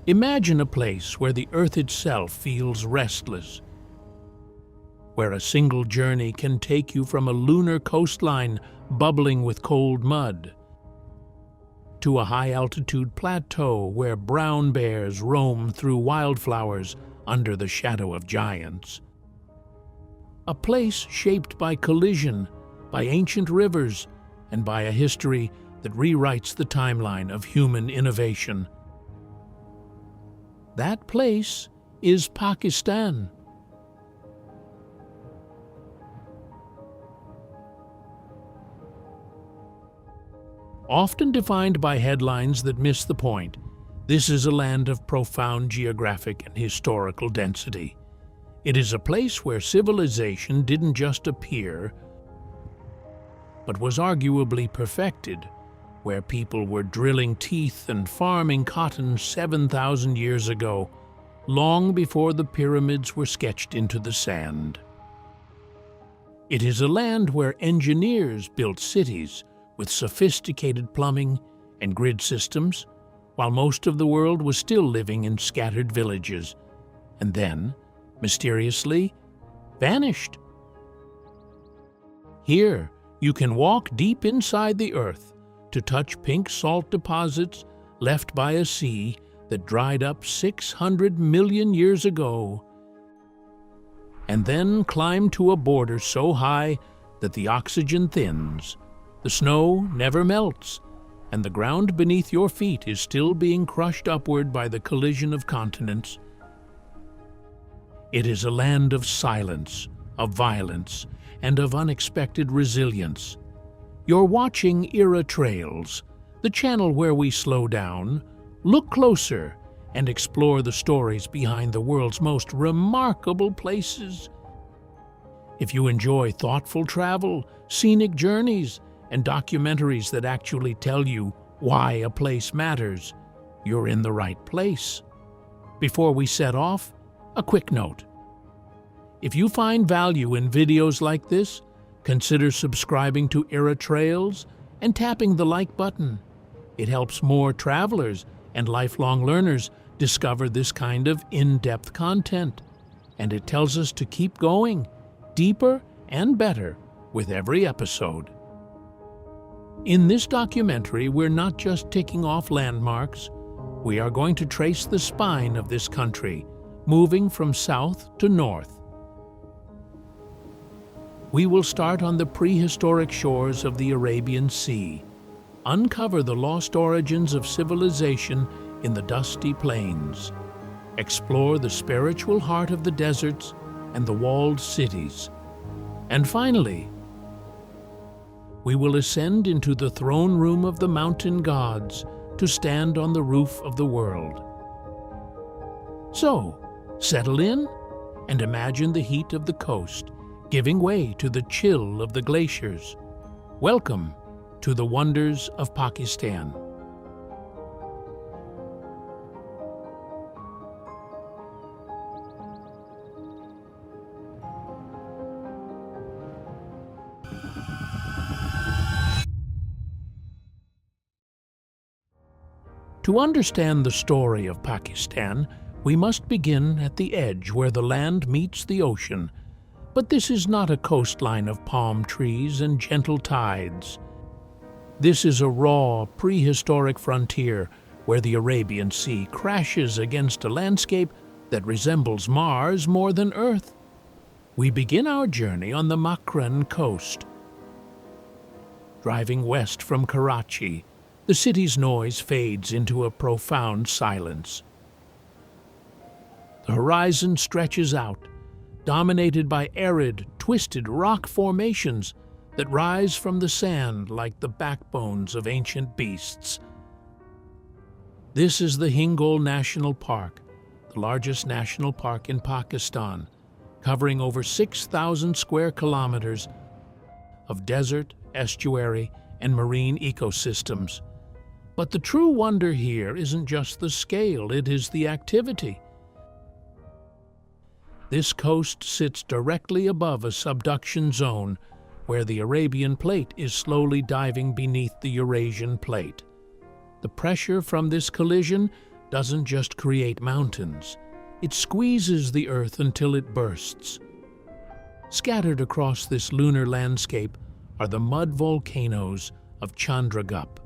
Imagine a place where the Earth itself feels restless, where a single journey can take you from a lunar coastline bubbling with cold mud to a high-altitude plateau where brown bears roam through wildflowers under the shadow of giants. A place shaped by collision, by ancient rivers, and by a history that rewrites the timeline of human innovation. That place is Pakistan. Often defined by headlines that miss the point, this is a land of profound geographic and historical density. It is a place where civilization didn't just appear, but was arguably perfected, where people were drilling teeth and farming cotton 7,000 years ago, long before the pyramids were sketched into the sand. It is a land where engineers built cities with sophisticated plumbing and grid systems, while most of the world was still living in scattered villages, and then, mysteriously, vanished. Here, you can walk deep inside the earth to touch pink salt deposits left by a sea that dried up 600 million years ago, and then climb to a border so high that the oxygen thins, the snow never melts, and the ground beneath your feet is still being crushed upward by the collision of continents. It is a land of silence, of violence, and of unexpected resilience. You're watching Era Trails, the channel where we slow down, look closer, and explore the stories behind the world's most remarkable places. If you enjoy thoughtful travel, scenic journeys, and documentaries that actually tell you why a place matters, you're in the right place. Before we set off, a quick note. If you find value in videos like this, consider subscribing to Era Trails and tapping the like button. It helps more travelers and lifelong learners discover this kind of in-depth content, and it tells us to keep going, deeper and better with every episode. In this documentary, we're not just ticking off landmarks. We are going to trace the spine of this country, moving from south to north. We will start on the prehistoric shores of the Arabian Sea, uncover the lost origins of civilization in the dusty plains, explore the spiritual heart of the deserts and the walled cities, and finally, we will ascend into the throne room of the mountain gods to stand on the roof of the world. So, settle in and imagine the heat of the coast giving way to the chill of the glaciers. Welcome to the wonders of Pakistan. To understand the story of Pakistan, we must begin at the edge where the land meets the ocean. But this is not a coastline of palm trees and gentle tides. This is a raw, prehistoric frontier where the Arabian Sea crashes against a landscape that resembles Mars more than Earth. We begin our journey on the Makran coast. Driving west from Karachi, the city's noise fades into a profound silence. The horizon stretches out, dominated by arid, twisted rock formations that rise from the sand like the backbones of ancient beasts. This is the Hingol National Park, the largest national park in Pakistan, covering over 6,000 square kilometers of desert, estuary, and marine ecosystems. But the true wonder here isn't just the scale, it is the activity. This coast sits directly above a subduction zone where the Arabian Plate is slowly diving beneath the Eurasian Plate. The pressure from this collision doesn't just create mountains, it squeezes the earth until it bursts. Scattered across this lunar landscape are the mud volcanoes of Chandragup.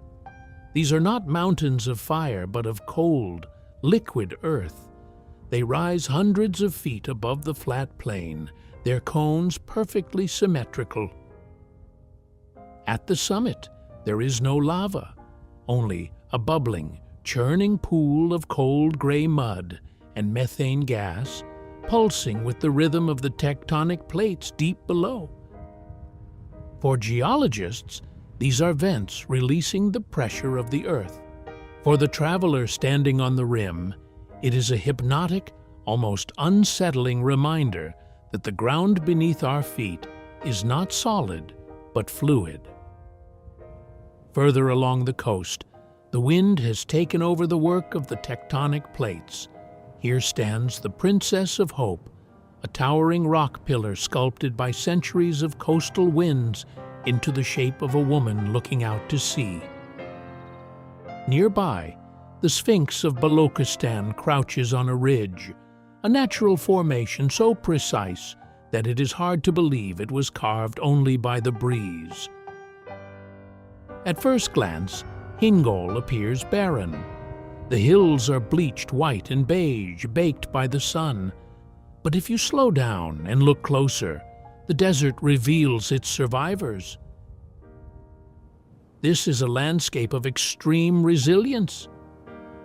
These are not mountains of fire, but of cold, liquid earth. They rise hundreds of feet above the flat plain, their cones perfectly symmetrical. At the summit, there is no lava, only a bubbling, churning pool of cold gray mud and methane gas, pulsing with the rhythm of the tectonic plates deep below. For geologists, these are vents releasing the pressure of the earth. For the traveler standing on the rim, it is a hypnotic, almost unsettling reminder that the ground beneath our feet is not solid, but fluid. Further along the coast, the wind has taken over the work of the tectonic plates. Here stands the Princess of Hope, a towering rock pillar sculpted by centuries of coastal winds into the shape of a woman looking out to sea. Nearby, the Sphinx of Balochistan crouches on a ridge, a natural formation so precise that it is hard to believe it was carved only by the breeze. At first glance, Hingol appears barren. The hills are bleached white and beige, baked by the sun. But if you slow down and look closer, the desert reveals its survivors. This is a landscape of extreme resilience.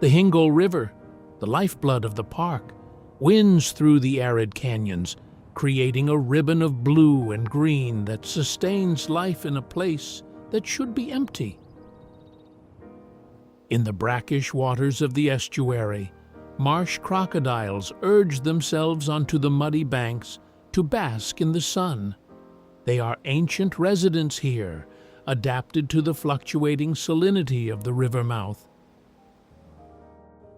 The Hingol River, the lifeblood of the park, winds through the arid canyons, creating a ribbon of blue and green that sustains life in a place that should be empty. In the brackish waters of the estuary, marsh crocodiles urge themselves onto the muddy banks to bask in the sun. They are ancient residents here, adapted to the fluctuating salinity of the river mouth.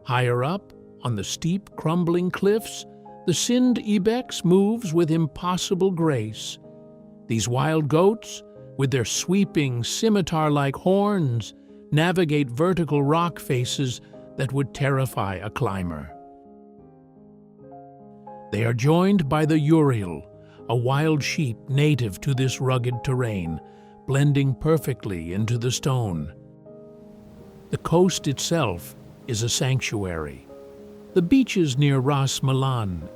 Higher up, on the steep, crumbling cliffs, the Sind ibex moves with impossible grace. These wild goats, with their sweeping, scimitar-like horns, navigate vertical rock faces that would terrify a climber. They are joined by the Uriel, a wild sheep native to this rugged terrain, blending perfectly into the stone. The coast itself is a sanctuary. The beaches near Ras Malan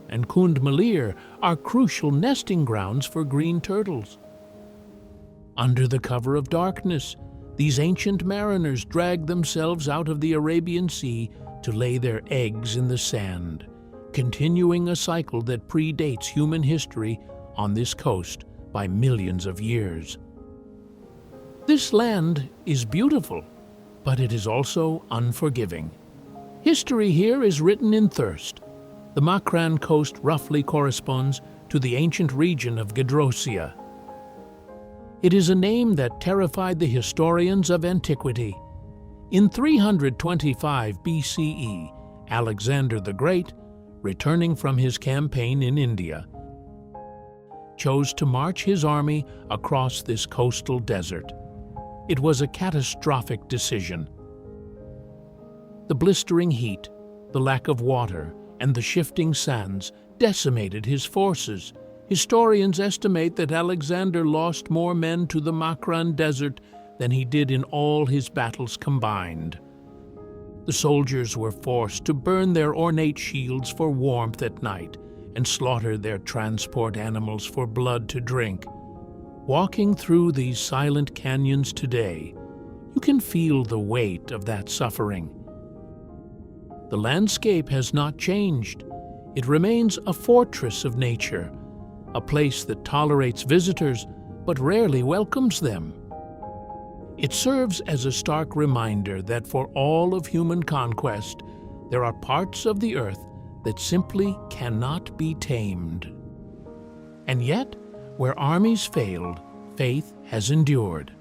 and Kund Malir are crucial nesting grounds for green turtles. Under the cover of darkness, these ancient mariners drag themselves out of the Arabian Sea to lay their eggs in the sand, continuing a cycle that predates human history on this coast by millions of years. This land is beautiful, but it is also unforgiving. History here is written in thirst. The Makran coast roughly corresponds to the ancient region of Gedrosia. It is a name that terrified the historians of antiquity. In 325 BCE, Alexander the Great, returning from his campaign in India, chose to march his army across this coastal desert. It was a catastrophic decision. The blistering heat, the lack of water, and the shifting sands decimated his forces. Historians estimate that Alexander lost more men to the Makran Desert than he did in all his battles combined. The soldiers were forced to burn their ornate shields for warmth at night and slaughter their transport animals for blood to drink. Walking through these silent canyons today, you can feel the weight of that suffering. The landscape has not changed. It remains a fortress of nature, a place that tolerates visitors but rarely welcomes them. It serves as a stark reminder that for all of human conquest, there are parts of the earth that simply cannot be tamed. And yet, where armies failed, faith has endured.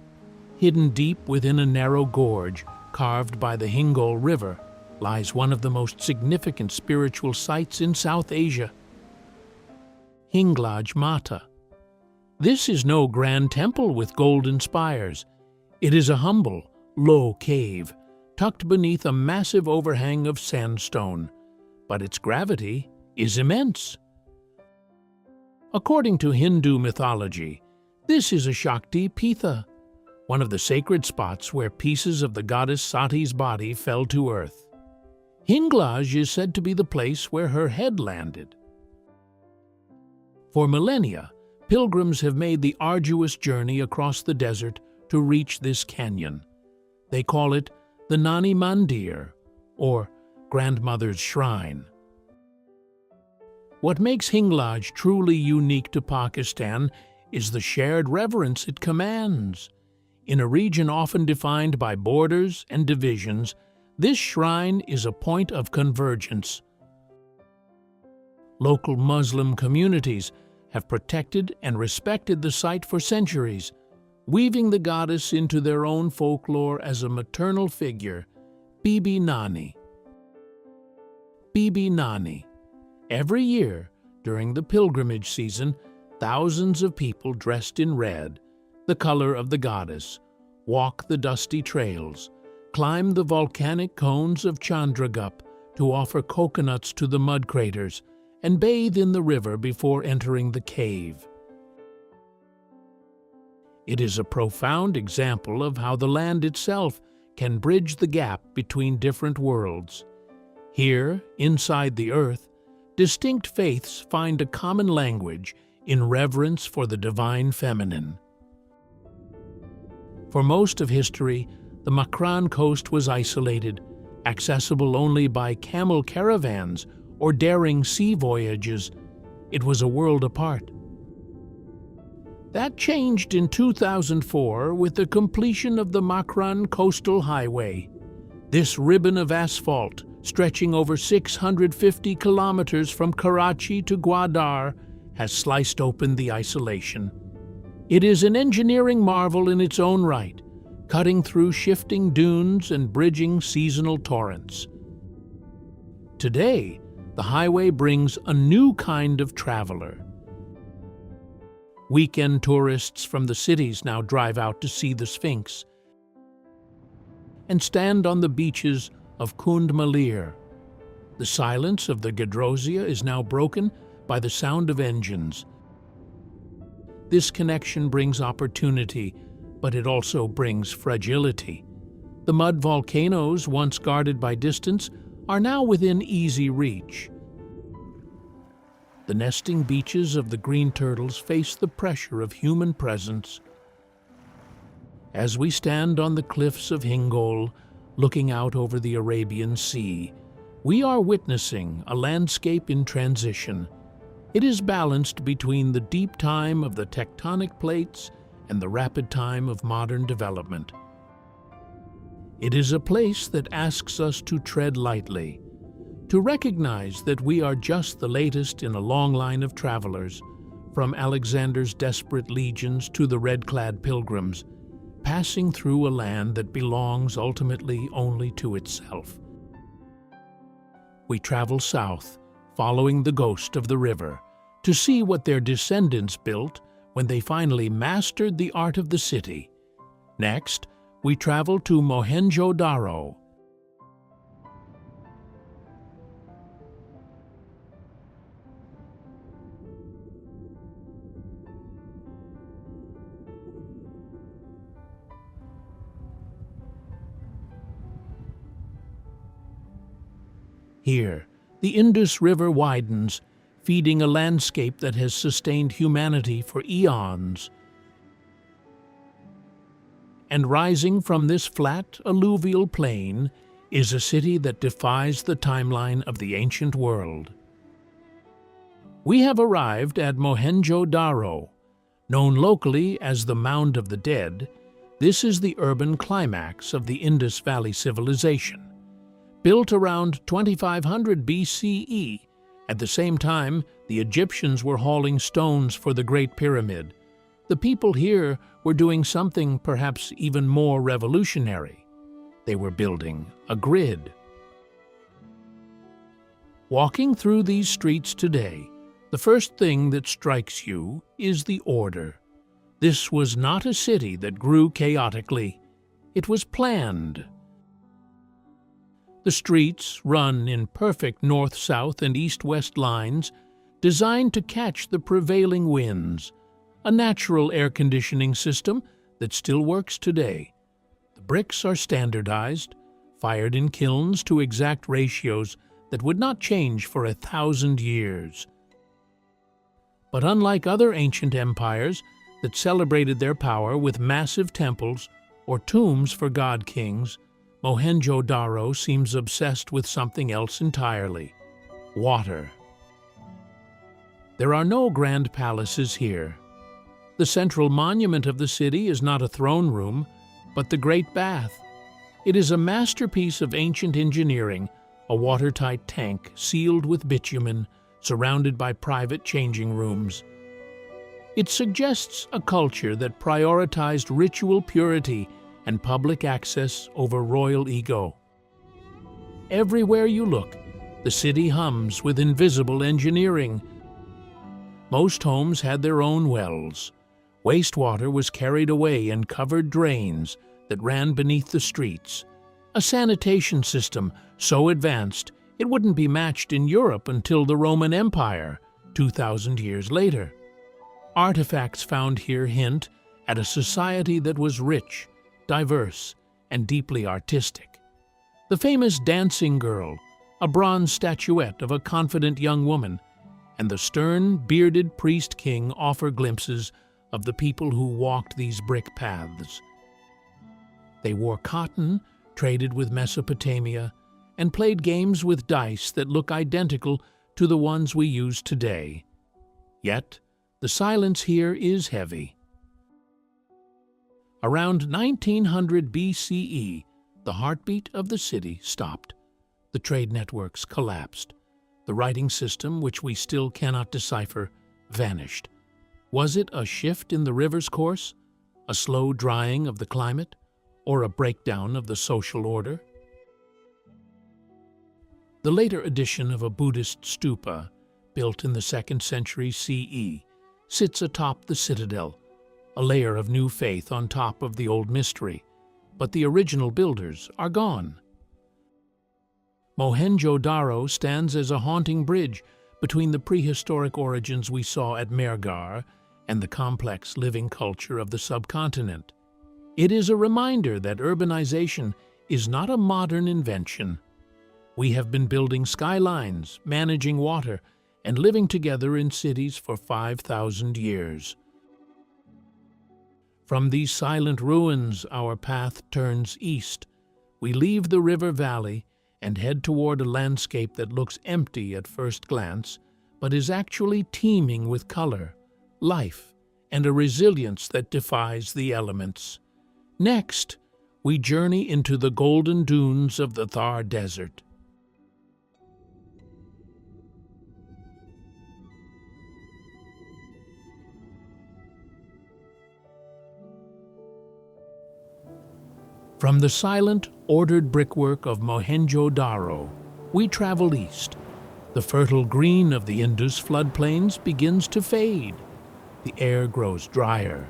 Hidden deep within a narrow gorge carved by the Hingol River lies one of the most significant spiritual sites in South Asia, Hinglaj Mata. This is no grand temple with golden spires. It is a humble, low cave, tucked beneath a massive overhang of sandstone, but its gravity is immense. According to Hindu mythology, this is a Shakti Pitha, one of the sacred spots where pieces of the goddess Sati's body fell to earth. Hinglaj is said to be the place where her head landed. For millennia, pilgrims have made the arduous journey across the desert to reach this canyon. They call it the Nani Mandir, or Grandmother's Shrine. What makes Hinglaj truly unique to Pakistan is the shared reverence it commands. In a region often defined by borders and divisions, this shrine is a point of convergence. Local Muslim communities have protected and respected the site for centuries, weaving the goddess into their own folklore as a maternal figure, Bibi Nani. Bibi Nani. Every year, during the pilgrimage season, thousands of people dressed in red, the color of the goddess, walk the dusty trails, climb the volcanic cones of Chandragup to offer coconuts to the mud craters, and bathe in the river before entering the cave. It is a profound example of how the land itself can bridge the gap between different worlds. Here, inside the earth, distinct faiths find a common language in reverence for the divine feminine. For most of history, the Makran coast was isolated, accessible only by camel caravans or daring sea voyages. It was a world apart. That changed in 2004 with the completion of the Makran Coastal Highway. This ribbon of asphalt, stretching over 650 kilometers from Karachi to Gwadar, has sliced open the isolation. It is an engineering marvel in its own right, cutting through shifting dunes and bridging seasonal torrents. Today, the highway brings a new kind of traveler. Weekend tourists from the cities now drive out to see the Sphinx and stand on the beaches of Kund Malir. The silence of the Gedrosia is now broken by the sound of engines. This connection brings opportunity, but it also brings fragility. The mud volcanoes, once guarded by distance, are now within easy reach. The nesting beaches of the green turtles face the pressure of human presence. As we stand on the cliffs of Hingol, looking out over the Arabian Sea, we are witnessing a landscape in transition. It is balanced between the deep time of the tectonic plates and the rapid time of modern development. It is a place that asks us to tread lightly, to recognize that we are just the latest in a long line of travelers, from Alexander's desperate legions to the red-clad pilgrims, passing through a land that belongs ultimately only to itself. We travel south, following the ghost of the river, to see what their descendants built when they finally mastered the art of the city. Next, we travel to Mohenjo-Daro. Here, the Indus River widens, feeding a landscape that has sustained humanity for eons. And rising from this flat, alluvial plain is a city that defies the timeline of the ancient world. We have arrived at Mohenjo-Daro. Known locally as the Mound of the Dead, this is the urban climax of the Indus Valley civilization. Built around 2500 BCE, at the same time the Egyptians were hauling stones for the Great Pyramid, the people here were doing something perhaps even more revolutionary. They were building a grid. Walking through these streets today, the first thing that strikes you is the order. This was not a city that grew chaotically. It was planned. The streets run in perfect north-south and east-west lines designed to catch the prevailing winds, a natural air conditioning system that still works today. The bricks are standardized, fired in kilns to exact ratios that would not change for 1,000 years. But unlike other ancient empires that celebrated their power with massive temples or tombs for god-kings, Mohenjo-Daro seems obsessed with something else entirely: water. There are no grand palaces here. The central monument of the city is not a throne room, but the Great Bath. It is a masterpiece of ancient engineering, a watertight tank sealed with bitumen, surrounded by private changing rooms. It suggests a culture that prioritized ritual purity and public access over royal ego. Everywhere you look, the city hums with invisible engineering. Most homes had their own wells. Wastewater was carried away in covered drains that ran beneath the streets. A sanitation system so advanced it wouldn't be matched in Europe until the Roman Empire, 2,000 years later. Artifacts found here hint at a society that was rich, diverse, and deeply artistic. The famous dancing girl, a bronze statuette of a confident young woman, and the stern, bearded priest-king offer glimpses of the people who walked these brick paths. They wore cotton, traded with Mesopotamia, and played games with dice that look identical to the ones we use today. Yet, the silence here is heavy. Around 1900 BCE, the heartbeat of the city stopped. The trade networks collapsed. The writing system, which we still cannot decipher, vanished. Was it a shift in the river's course, a slow drying of the climate, or a breakdown of the social order? The later addition of a Buddhist stupa, built in the 2nd century CE, sits atop the citadel, a layer of new faith on top of the old mystery, but the original builders are gone. Mohenjo-Daro stands as a haunting bridge between the prehistoric origins we saw at Mehrgar and the complex living culture of the subcontinent. It is a reminder that urbanization is not a modern invention. We have been building skylines, managing water, and living together in cities for 5,000 years. From these silent ruins, our path turns east. We leave the river valley and head toward a landscape that looks empty at first glance, but is actually teeming with color, life, and a resilience that defies the elements. Next, we journey into the golden dunes of the Thar Desert. From the silent, ordered brickwork of Mohenjo-Daro, we travel east. The fertile green of the Indus floodplains begins to fade. The air grows drier.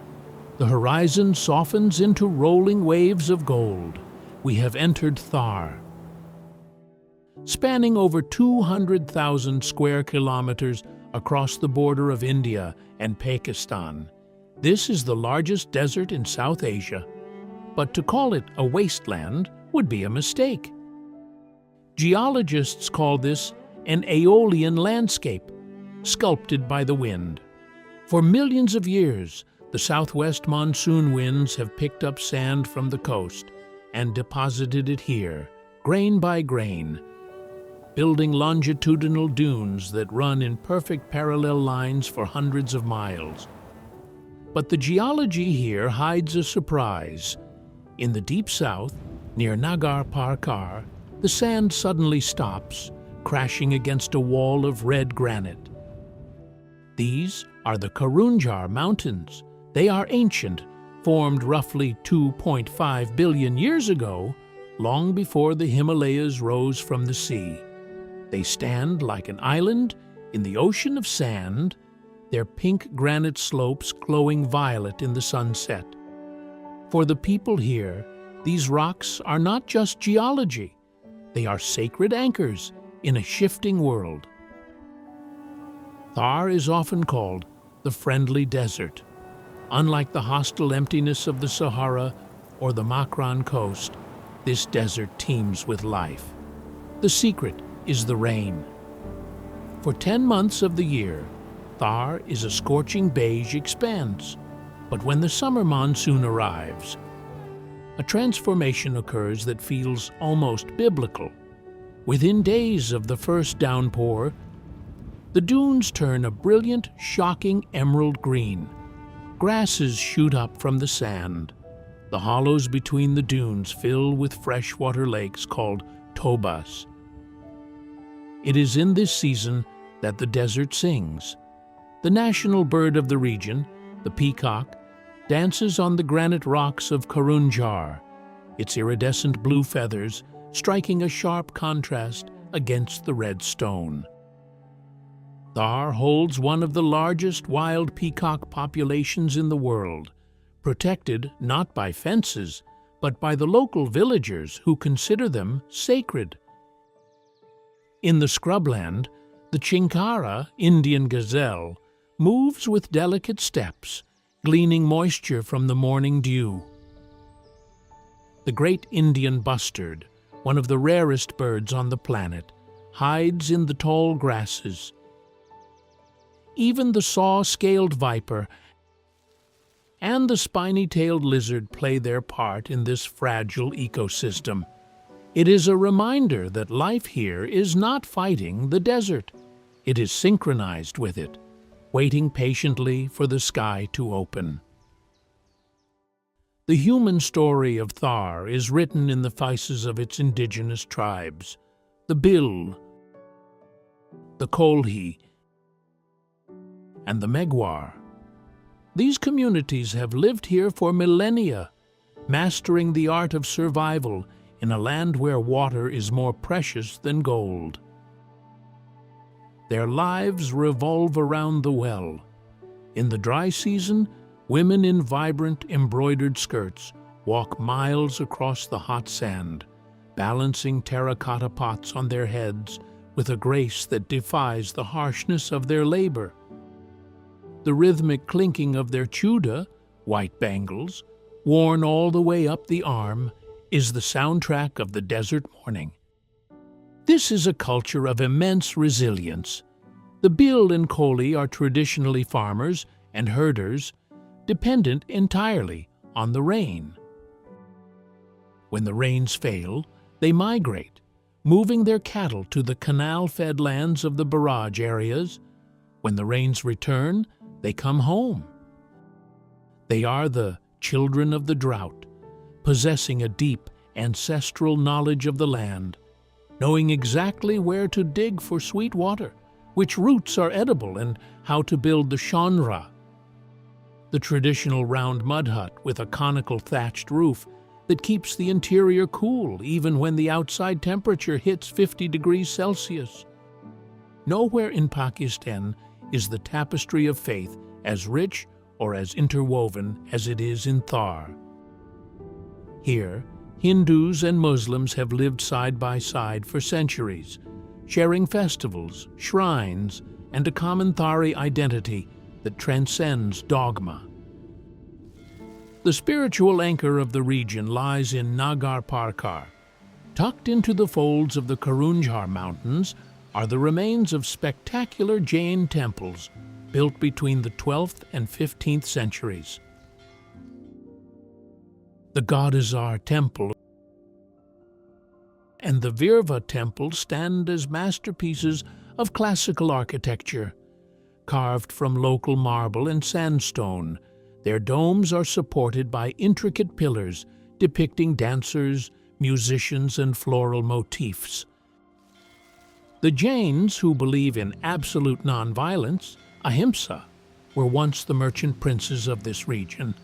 The horizon softens into rolling waves of gold. We have entered Thar. Spanning over 200,000 square kilometers across the border of India and Pakistan, this is the largest desert in South Asia. But to call it a wasteland would be a mistake. Geologists call this an aeolian landscape, sculpted by the wind. For millions of years, the southwest monsoon winds have picked up sand from the coast and deposited it here, grain by grain, building longitudinal dunes that run in perfect parallel lines for hundreds of miles. But the geology here hides a surprise. In the deep south, near Nagar Parkar, the sand suddenly stops, crashing against a wall of red granite. These are the Karunjar Mountains. They are ancient, formed roughly 2.5 billion years ago, long before the Himalayas rose from the sea. They stand like an island in the ocean of sand, their pink granite slopes glowing violet in the sunset. For the people here, these rocks are not just geology. They are sacred anchors in a shifting world. Thar is often called the friendly desert. Unlike the hostile emptiness of the Sahara or the Makran coast, this desert teems with life. The secret is the rain. For 10 months of the year, Thar is a scorching beige expanse. But when the summer monsoon arrives, a transformation occurs that feels almost biblical. Within days of the first downpour, the dunes turn a brilliant, shocking emerald green. Grasses shoot up from the sand. The hollows between the dunes fill with freshwater lakes called tobas. It is in this season that the desert sings. The national bird of the region, the peacock, dances on the granite rocks of Karunjar, its iridescent blue feathers striking a sharp contrast against the red stone. Thar holds one of the largest wild peacock populations in the world, protected not by fences, but by the local villagers who consider them sacred. In the scrubland, the chinkara, Indian gazelle, moves with delicate steps, gleaning moisture from the morning dew. The great Indian bustard, one of the rarest birds on the planet, hides in the tall grasses. Even the saw-scaled viper and the spiny-tailed lizard play their part in this fragile ecosystem. It is a reminder that life here is not fighting the desert. It is synchronized with it, waiting patiently for the sky to open. The human story of Thar is written in the faces of its indigenous tribes, the Bil, the Kolhi, and the Megwar. These communities have lived here for millennia, mastering the art of survival in a land where water is more precious than gold. Their lives revolve around the well. In the dry season, women in vibrant embroidered skirts walk miles across the hot sand, balancing terracotta pots on their heads with a grace that defies the harshness of their labor. The rhythmic clinking of their chuda, white bangles, worn all the way up the arm, is the soundtrack of the desert morning. This is a culture of immense resilience. The Bil and Koli are traditionally farmers and herders, dependent entirely on the rain. When the rains fail, they migrate, moving their cattle to the canal-fed lands of the barrage areas. When the rains return, they come home. They are the children of the drought, possessing a deep ancestral knowledge of the land, knowing exactly where to dig for sweet water, which roots are edible, and how to build the shanra, the traditional round mud hut with a conical thatched roof that keeps the interior cool even when the outside temperature hits 50 degrees Celsius. Nowhere in Pakistan is the tapestry of faith as rich or as interwoven as it is in Thar. Here, Hindus and Muslims have lived side by side for centuries, sharing festivals, shrines, and a common Thari identity that transcends dogma. The spiritual anchor of the region lies in Nagar Parkar. Tucked into the folds of the Karunjar Mountains are the remains of spectacular Jain temples built between the 12th and 15th centuries. The Godazar Temple and the Virva Temple stand as masterpieces of classical architecture. Carved from local marble and sandstone, their domes are supported by intricate pillars depicting dancers, musicians, and floral motifs. The Jains, who believe in absolute nonviolence, ahimsa, were once the merchant princes of this region.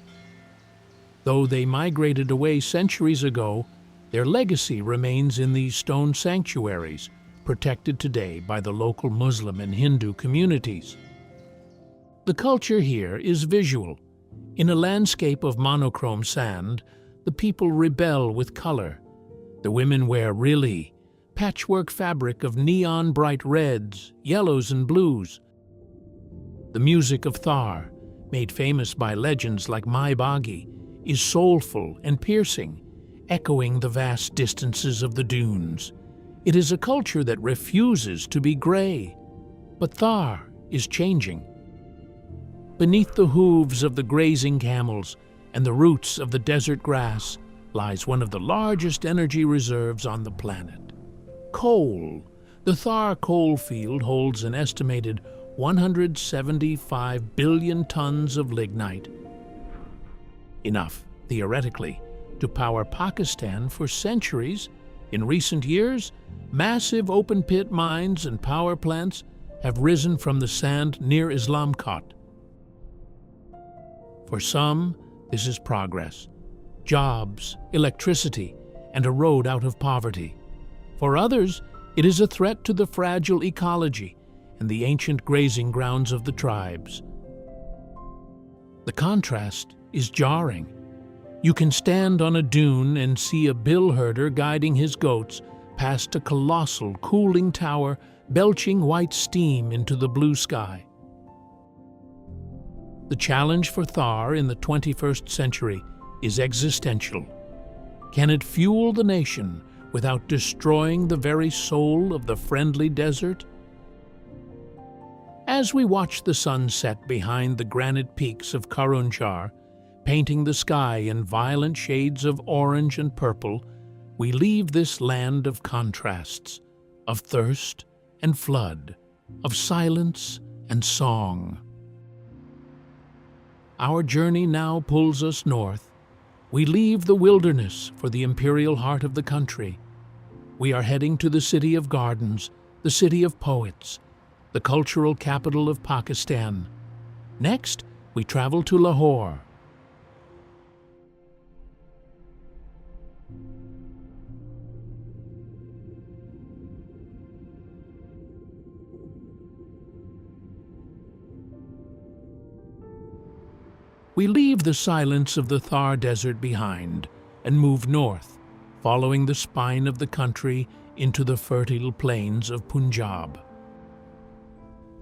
Though they migrated away centuries ago, their legacy remains in these stone sanctuaries, protected today by the local Muslim and Hindu communities. The culture here is visual. In a landscape of monochrome sand, the people rebel with color. The women wear rilli, patchwork fabric of neon bright reds, yellows, and blues. The music of Thar, made famous by legends like Mai Bagi, is soulful and piercing, echoing the vast distances of the dunes. It is a culture that refuses to be gray. But Thar is changing. Beneath the hooves of the grazing camels and the roots of the desert grass lies one of the largest energy reserves on the planet. Coal. The Thar coal field holds an estimated 175 billion tons of lignite. Enough, theoretically, to power Pakistan for centuries. In recent years, massive open-pit mines and power plants have risen from the sand near Islamkot. For some, this is progress, jobs, electricity, and a road out of poverty. For others, it is a threat to the fragile ecology and the ancient grazing grounds of the tribes. The contrast is jarring. You can stand on a dune and see a bill herder guiding his goats past a colossal cooling tower belching white steam into the blue sky. The challenge for Thar in the 21st century is existential. Can it fuel the nation without destroying the very soul of the friendly desert? As we watch the sun set behind the granite peaks of Karunchar, painting the sky in violent shades of orange and purple, we leave this land of contrasts, of thirst and flood, of silence and song. Our journey now pulls us north. We leave the wilderness for the imperial heart of the country. We are heading to the city of gardens, the city of poets, the cultural capital of Pakistan. Next, we travel to Lahore. We leave the silence of the Thar Desert behind and move north, following the spine of the country into the fertile plains of Punjab.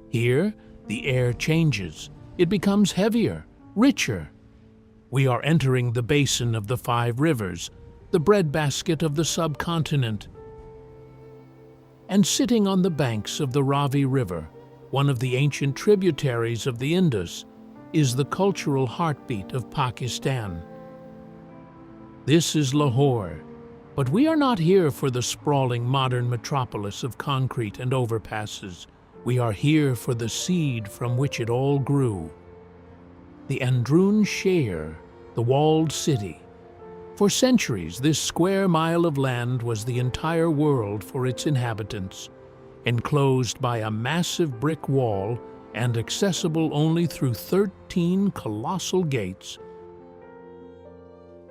Here, the air changes. It becomes heavier, richer. We are entering the basin of the 5 rivers, the breadbasket of the subcontinent. And sitting on the banks of the Ravi River, one of the ancient tributaries of the Indus, is the cultural heartbeat of Pakistan. This is Lahore, but we are not here for the sprawling modern metropolis of concrete and overpasses. We are here for the seed from which it all grew. The Androon Shahr, the walled city. For centuries, this square mile of land was the entire world for its inhabitants, enclosed by a massive brick wall and accessible only through 13 colossal gates.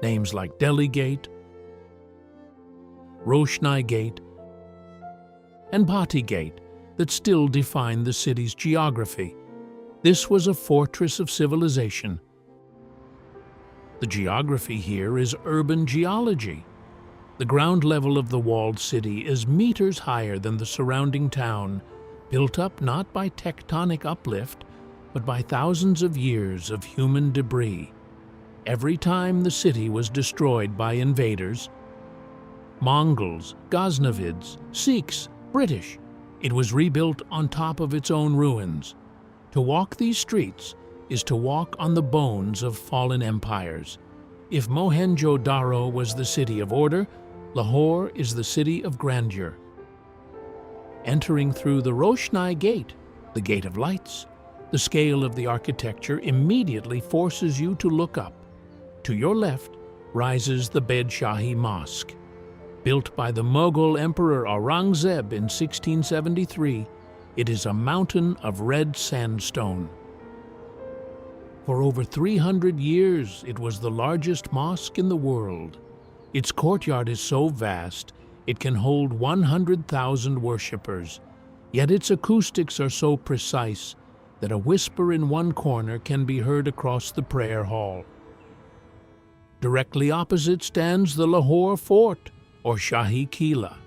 Names like Delhi Gate, Roshnai Gate, and Bhati Gate that still define the city's geography. This was a fortress of civilization. The geography here is urban geology. The ground level of the walled city is meters higher than the surrounding town, built up not by tectonic uplift, but by thousands of years of human debris. Every time the city was destroyed by invaders, Mongols, Ghaznavids, Sikhs, British, it was rebuilt on top of its own ruins. To walk these streets is to walk on the bones of fallen empires. If Mohenjo-Daro was the city of order, Lahore is the city of grandeur. Entering through the Roshnai Gate, the Gate of Lights, the scale of the architecture immediately forces you to look up. To your left rises the Bed Shahi Mosque. Built by the Mughal Emperor Aurangzeb in 1673, it is a mountain of red sandstone. For over 300 years, it was the largest mosque in the world. Its courtyard is so vast, it can hold 100,000 worshippers, yet its acoustics are so precise that a whisper in one corner can be heard across the prayer hall. Directly opposite stands the Lahore Fort, or Shahi Kila.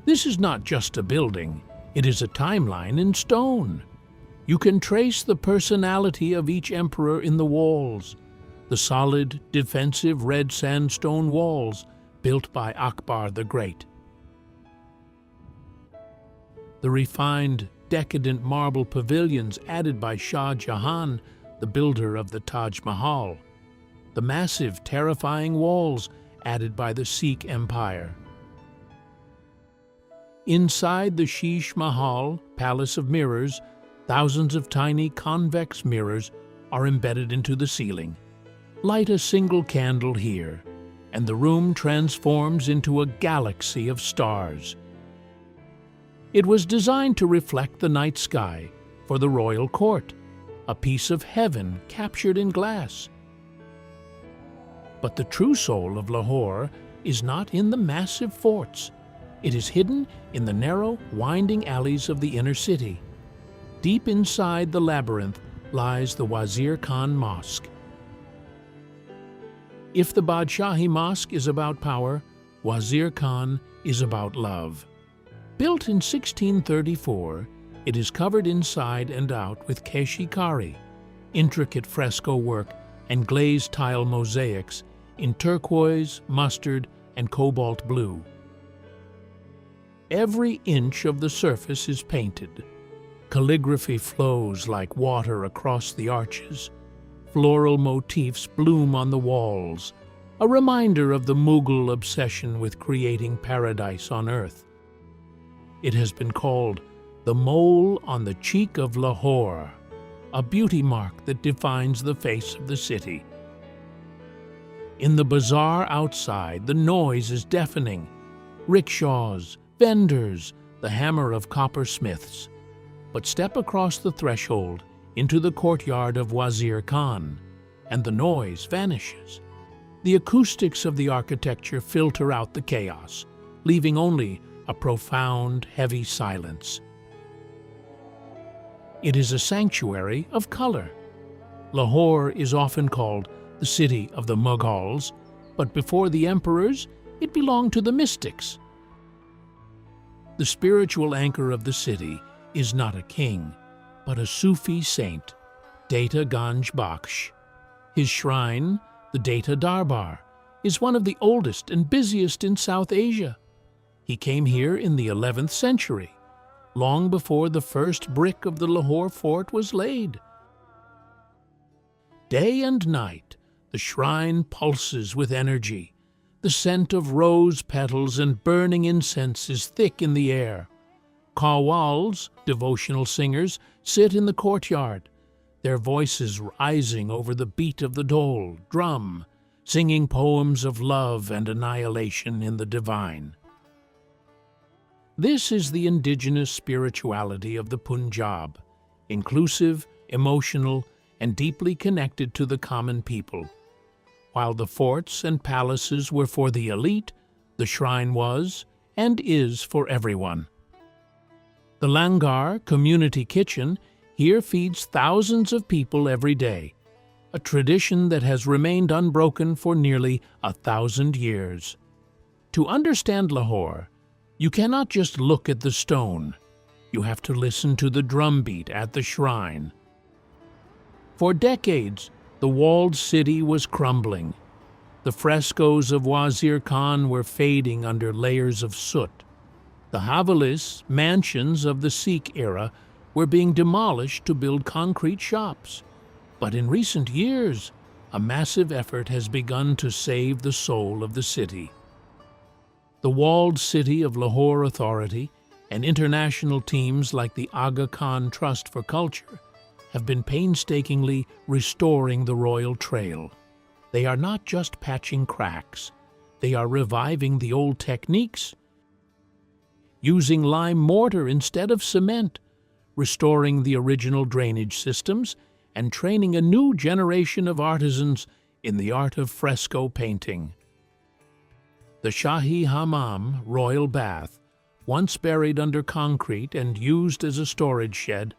This is not just a building, it is a timeline in stone. You can trace the personality of each emperor in the walls, the solid, defensive red sandstone walls built by Akbar the Great. The refined, decadent marble pavilions added by Shah Jahan, the builder of the Taj Mahal. The massive, terrifying walls added by the Sikh Empire. Inside the Sheesh Mahal, Palace of Mirrors, thousands of tiny convex mirrors are embedded into the ceiling. Light a single candle here, and the room transforms into a galaxy of stars. It was designed to reflect the night sky for the royal court, a piece of heaven captured in glass. But the true soul of Lahore is not in the massive forts. It is hidden in the narrow, winding alleys of the inner city. Deep inside the labyrinth lies the Wazir Khan Mosque. If the Badshahi Mosque is about power, Wazir Khan is about love. Built in 1634, it is covered inside and out with kashikari, intricate fresco work and glazed tile mosaics in turquoise, mustard, and cobalt blue. Every inch of the surface is painted. Calligraphy flows like water across the arches. Floral motifs bloom on the walls, a reminder of the Mughal obsession with creating paradise on earth. It has been called the mole on the cheek of Lahore, a beauty mark that defines the face of the city. In the bazaar outside, the noise is deafening. Rickshaws, vendors, the hammer of coppersmiths. But step across the threshold into the courtyard of Wazir Khan, and the noise vanishes. The acoustics of the architecture filter out the chaos, leaving only a profound, heavy silence. It is a sanctuary of color. Lahore is often called the city of the Mughals, but before the emperors, it belonged to the mystics. The spiritual anchor of the city is not a king, but a Sufi saint, Data Ganj Bakhsh. His shrine, the Data Darbar, is one of the oldest and busiest in South Asia. He came here in the 11th century, long before the first brick of the Lahore fort was laid. Day and night, the shrine pulses with energy. The scent of rose petals and burning incense is thick in the air. Qawwals, devotional singers, sit in the courtyard, their voices rising over the beat of the dole, drum, singing poems of love and annihilation in the divine. This is the indigenous spirituality of the Punjab, inclusive, emotional, and deeply connected to the common people. While the forts and palaces were for the elite, the shrine was and is for everyone. The Langar community kitchen here feeds thousands of people every day, a tradition that has remained unbroken for nearly 1,000 years. To understand Lahore, you cannot just look at the stone. You have to listen to the drumbeat at the shrine. For decades, the walled city was crumbling. The frescoes of Wazir Khan were fading under layers of soot. The Havalis, mansions of the Sikh era, were being demolished to build concrete shops. But in recent years, a massive effort has begun to save the soul of the city. The walled city of Lahore Authority and international teams like the Aga Khan Trust for Culture have been painstakingly restoring the royal trail. They are not just patching cracks, they are reviving the old techniques, using lime mortar instead of cement, restoring the original drainage systems, and training a new generation of artisans in the art of fresco painting. The Shahi Hammam, royal bath, once buried under concrete and used as a storage shed,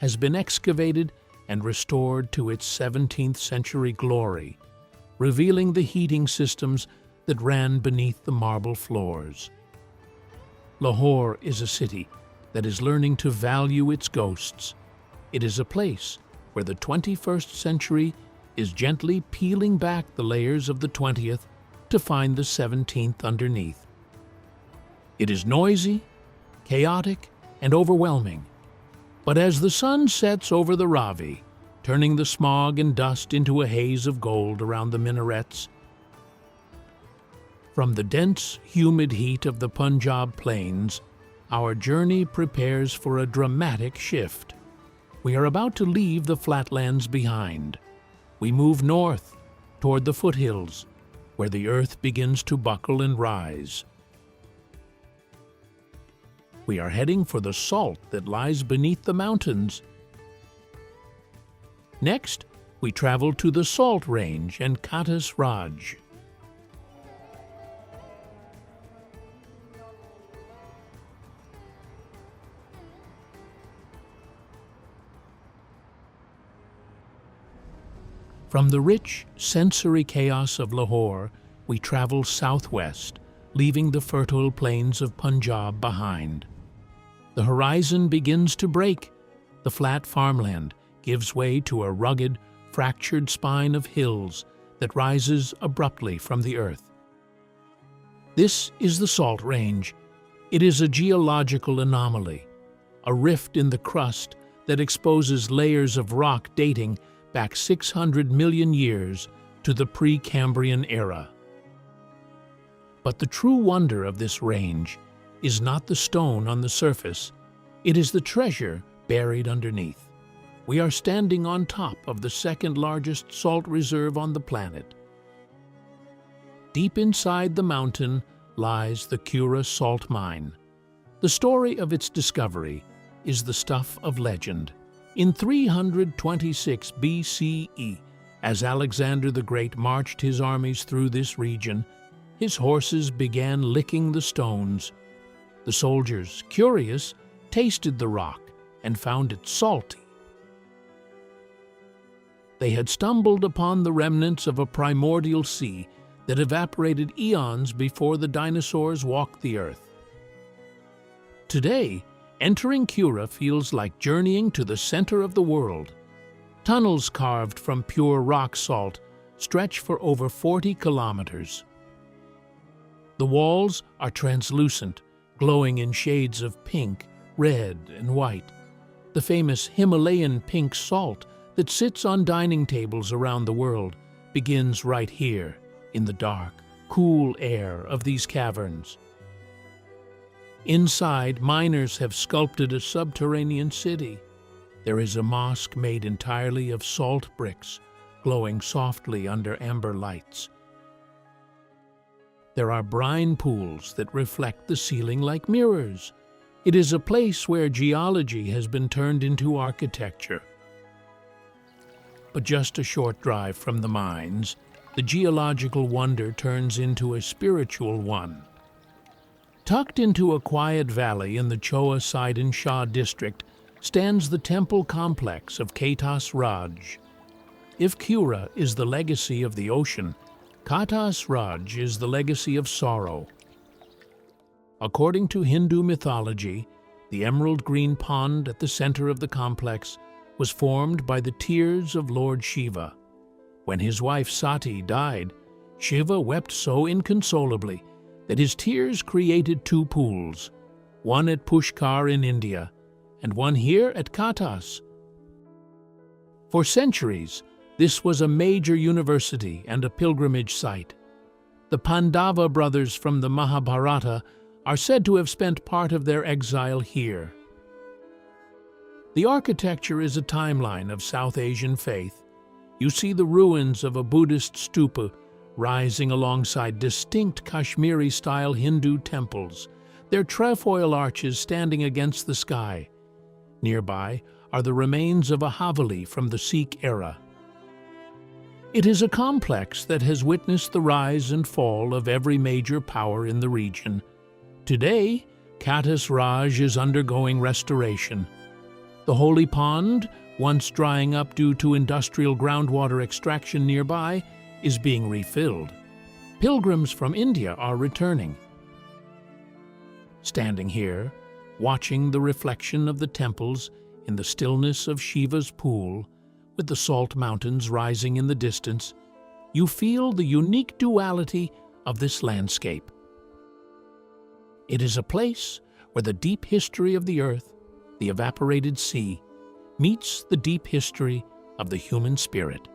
has been excavated and restored to its 17th century glory, revealing the heating systems that ran beneath the marble floors. Lahore is a city that is learning to value its ghosts. It is a place where the 21st century is gently peeling back the layers of the 20th to find the 17th underneath. It is noisy, chaotic, and overwhelming. But as the sun sets over the Ravi, turning the smog and dust into a haze of gold around the minarets, from the dense, humid heat of the Punjab plains, our journey prepares for a dramatic shift. We are about to leave the flatlands behind. We move north, toward the foothills, where the earth begins to buckle and rise. We are heading for the salt that lies beneath the mountains. Next, we travel to the Salt Range and Katas Raj. From the rich, sensory chaos of Lahore, we travel southwest, leaving the fertile plains of Punjab behind. The horizon begins to break. The flat farmland gives way to a rugged, fractured spine of hills that rises abruptly from the earth. This is the Salt Range. It is a geological anomaly, a rift in the crust that exposes layers of rock dating back 600 million years to the Precambrian era. But the true wonder of this range is not the stone on the surface, it is the treasure buried underneath. We are standing on top of the second largest salt reserve on the planet. Deep inside the mountain lies the Kura salt mine. The story of its discovery is the stuff of legend. In 326 BCE, as Alexander the Great marched his armies through this region, his horses began licking the stones. The soldiers, curious, tasted the rock and found it salty. They had stumbled upon the remnants of a primordial sea that evaporated eons before the dinosaurs walked the earth. Today, entering Kura feels like journeying to the center of the world. Tunnels carved from pure rock salt stretch for over 40 kilometers. The walls are translucent, glowing in shades of pink, red, and white. The famous Himalayan pink salt that sits on dining tables around the world begins right here, in the dark, cool air of these caverns. Inside, miners have sculpted a subterranean city. There is a mosque made entirely of salt bricks, glowing softly under amber lights. There are brine pools that reflect the ceiling like mirrors. It is a place where geology has been turned into architecture. But just a short drive from the mines, the geological wonder turns into a spiritual one. Tucked into a quiet valley in the Choa Sidon Shah district stands the temple complex of Katas Raj. If Kura is the legacy of the ocean, Katas Raj is the legacy of sorrow. According to Hindu mythology, the emerald green pond at the center of the complex was formed by the tears of Lord Shiva. When his wife Sati died, Shiva wept so inconsolably that his tears created two pools, one at Pushkar in India and one here at Katas. For centuries, this was a major university and a pilgrimage site. The Pandava brothers from the Mahabharata are said to have spent part of their exile here. The architecture is a timeline of South Asian faith. You see the ruins of a Buddhist stupa rising alongside distinct Kashmiri-style Hindu temples, their trefoil arches standing against the sky. Nearby are the remains of a Haveli from the Sikh era. It is a complex that has witnessed the rise and fall of every major power in the region. Today, Katas Raj is undergoing restoration. The holy pond, once drying up due to industrial groundwater extraction nearby, is being refilled. Pilgrims from India are returning. Standing here, watching the reflection of the temples in the stillness of Shiva's pool, with the salt mountains rising in the distance, you feel the unique duality of this landscape. It is a place where the deep history of the earth, the evaporated sea, meets the deep history of the human spirit.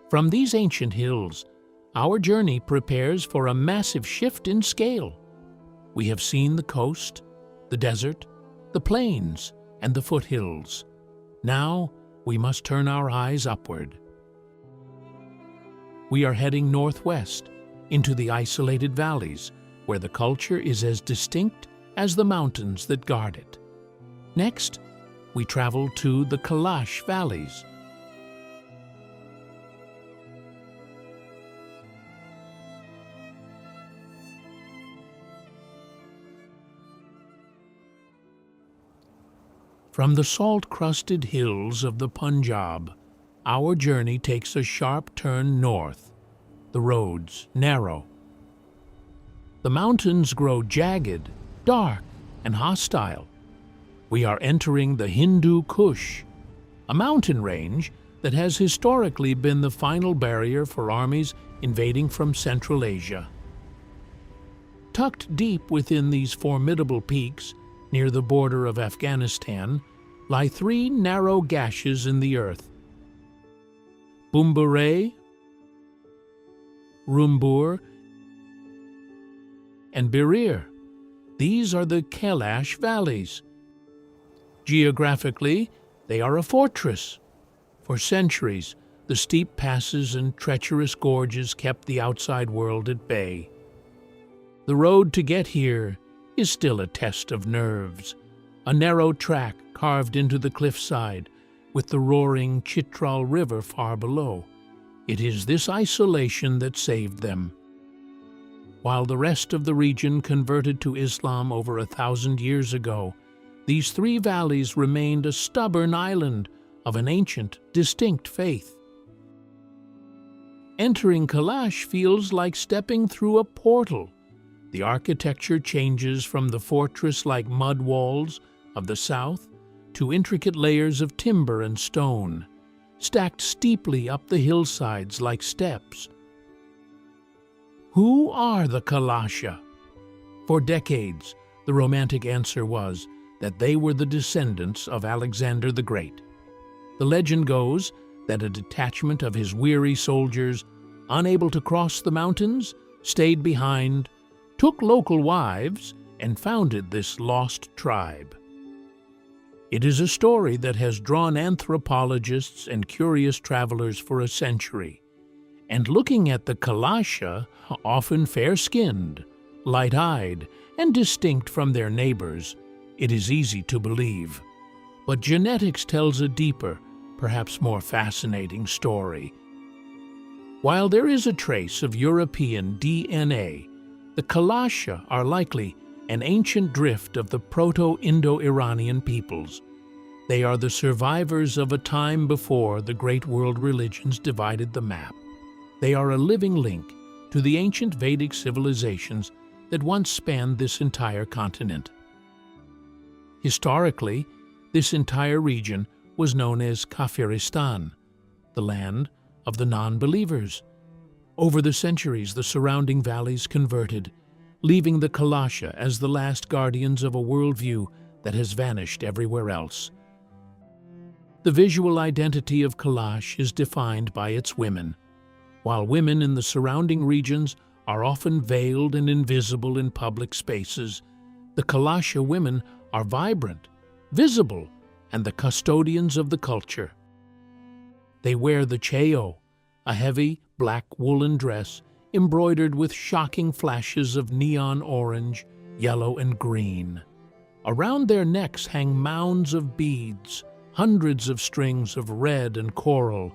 From these ancient hills, our journey prepares for a massive shift in scale. We have seen the coast, the desert, the plains, and the foothills. Now we must turn our eyes upward. We are heading northwest into the isolated valleys, where the culture is as distinct as the mountains that guard it. Next, we travel to the Kailash valleys. From the salt-crusted hills of the Punjab, our journey takes a sharp turn north. The roads narrow. The mountains grow jagged, dark, and hostile. We are entering the Hindu Kush, a mountain range that has historically been the final barrier for armies invading from Central Asia. Tucked deep within these formidable peaks, near the border of Afghanistan, lie three narrow gashes in the earth: Bumburay, Rumbur, and Birir. These are the Kailash valleys. Geographically, they are a fortress. For centuries, the steep passes and treacherous gorges kept the outside world at bay. The road to get here is still a test of nerves, a narrow track carved into the cliffside, with the roaring Chitral River far below. It is this isolation that saved them. While the rest of the region converted to Islam over 1,000 years ago, these three valleys remained a stubborn island of an ancient, distinct faith. Entering Kailash feels like stepping through a portal. The architecture changes from the fortress-like mud walls of the south to intricate layers of timber and stone, stacked steeply up the hillsides like steps. Who are the Kailasha? For decades, the Romantic answer was that they were the descendants of Alexander the Great. The legend goes that a detachment of his weary soldiers, unable to cross the mountains, stayed behind, took local wives, and founded this lost tribe. It is a story that has drawn anthropologists and curious travelers for a century. And looking at the Kailasha, often fair-skinned, light-eyed, and distinct from their neighbors, it is easy to believe. But genetics tells a deeper, perhaps more fascinating story. While there is a trace of European DNA, the Kailasha are likely an ancient drift of the Proto-Indo-Iranian peoples. They are the survivors of a time before the great world religions divided the map. They are a living link to the ancient Vedic civilizations that once spanned this entire continent. Historically, this entire region was known as Kafiristan, the land of the non-believers. Over the centuries, the surrounding valleys converted, leaving the Kailasha as the last guardians of a worldview that has vanished everywhere else. The visual identity of Kailash is defined by its women. While women in the surrounding regions are often veiled and invisible in public spaces, the Kailasha women are vibrant, visible, and the custodians of the culture. They wear the cheo, a heavy black woolen dress embroidered with shocking flashes of neon orange, yellow, and green. Around their necks hang mounds of beads, hundreds of strings of red and coral,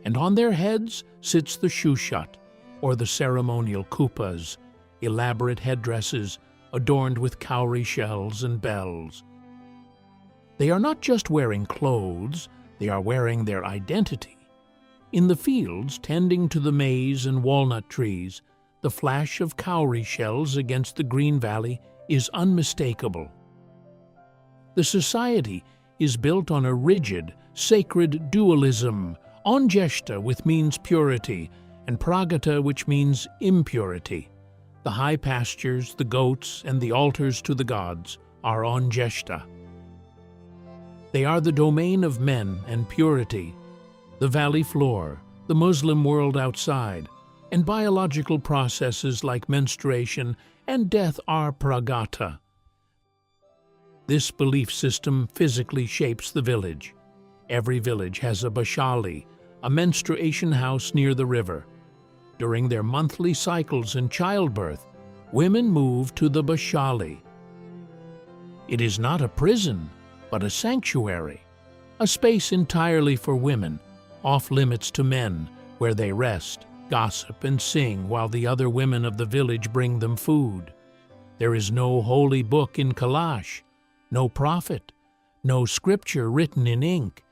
and on their heads sits the shushat, or the ceremonial kupas, elaborate headdresses adorned with cowrie shells and bells. They are not just wearing clothes, they are wearing their identity. In the fields, tending to the maize and walnut trees, the flash of cowrie shells against the green valley is unmistakable. The society is built on a rigid, sacred dualism, untouched, which means purity, and pragata, which means impurity. The high pastures, the goats, and the altars to the gods are untouched. They are the domain of men and purity. The valley floor, the Muslim world outside, and biological processes like menstruation and death are pragata. This belief system physically shapes the village. Every village has a bashali, a menstruation house near the river. During their monthly cycles and childbirth, women move to the bashali. It is not a prison, but a sanctuary, a space entirely for women, off limits to men, where they rest, gossip, and sing while the other women of the village bring them food. There is no holy book in Kailash, no prophet, no scripture written in ink.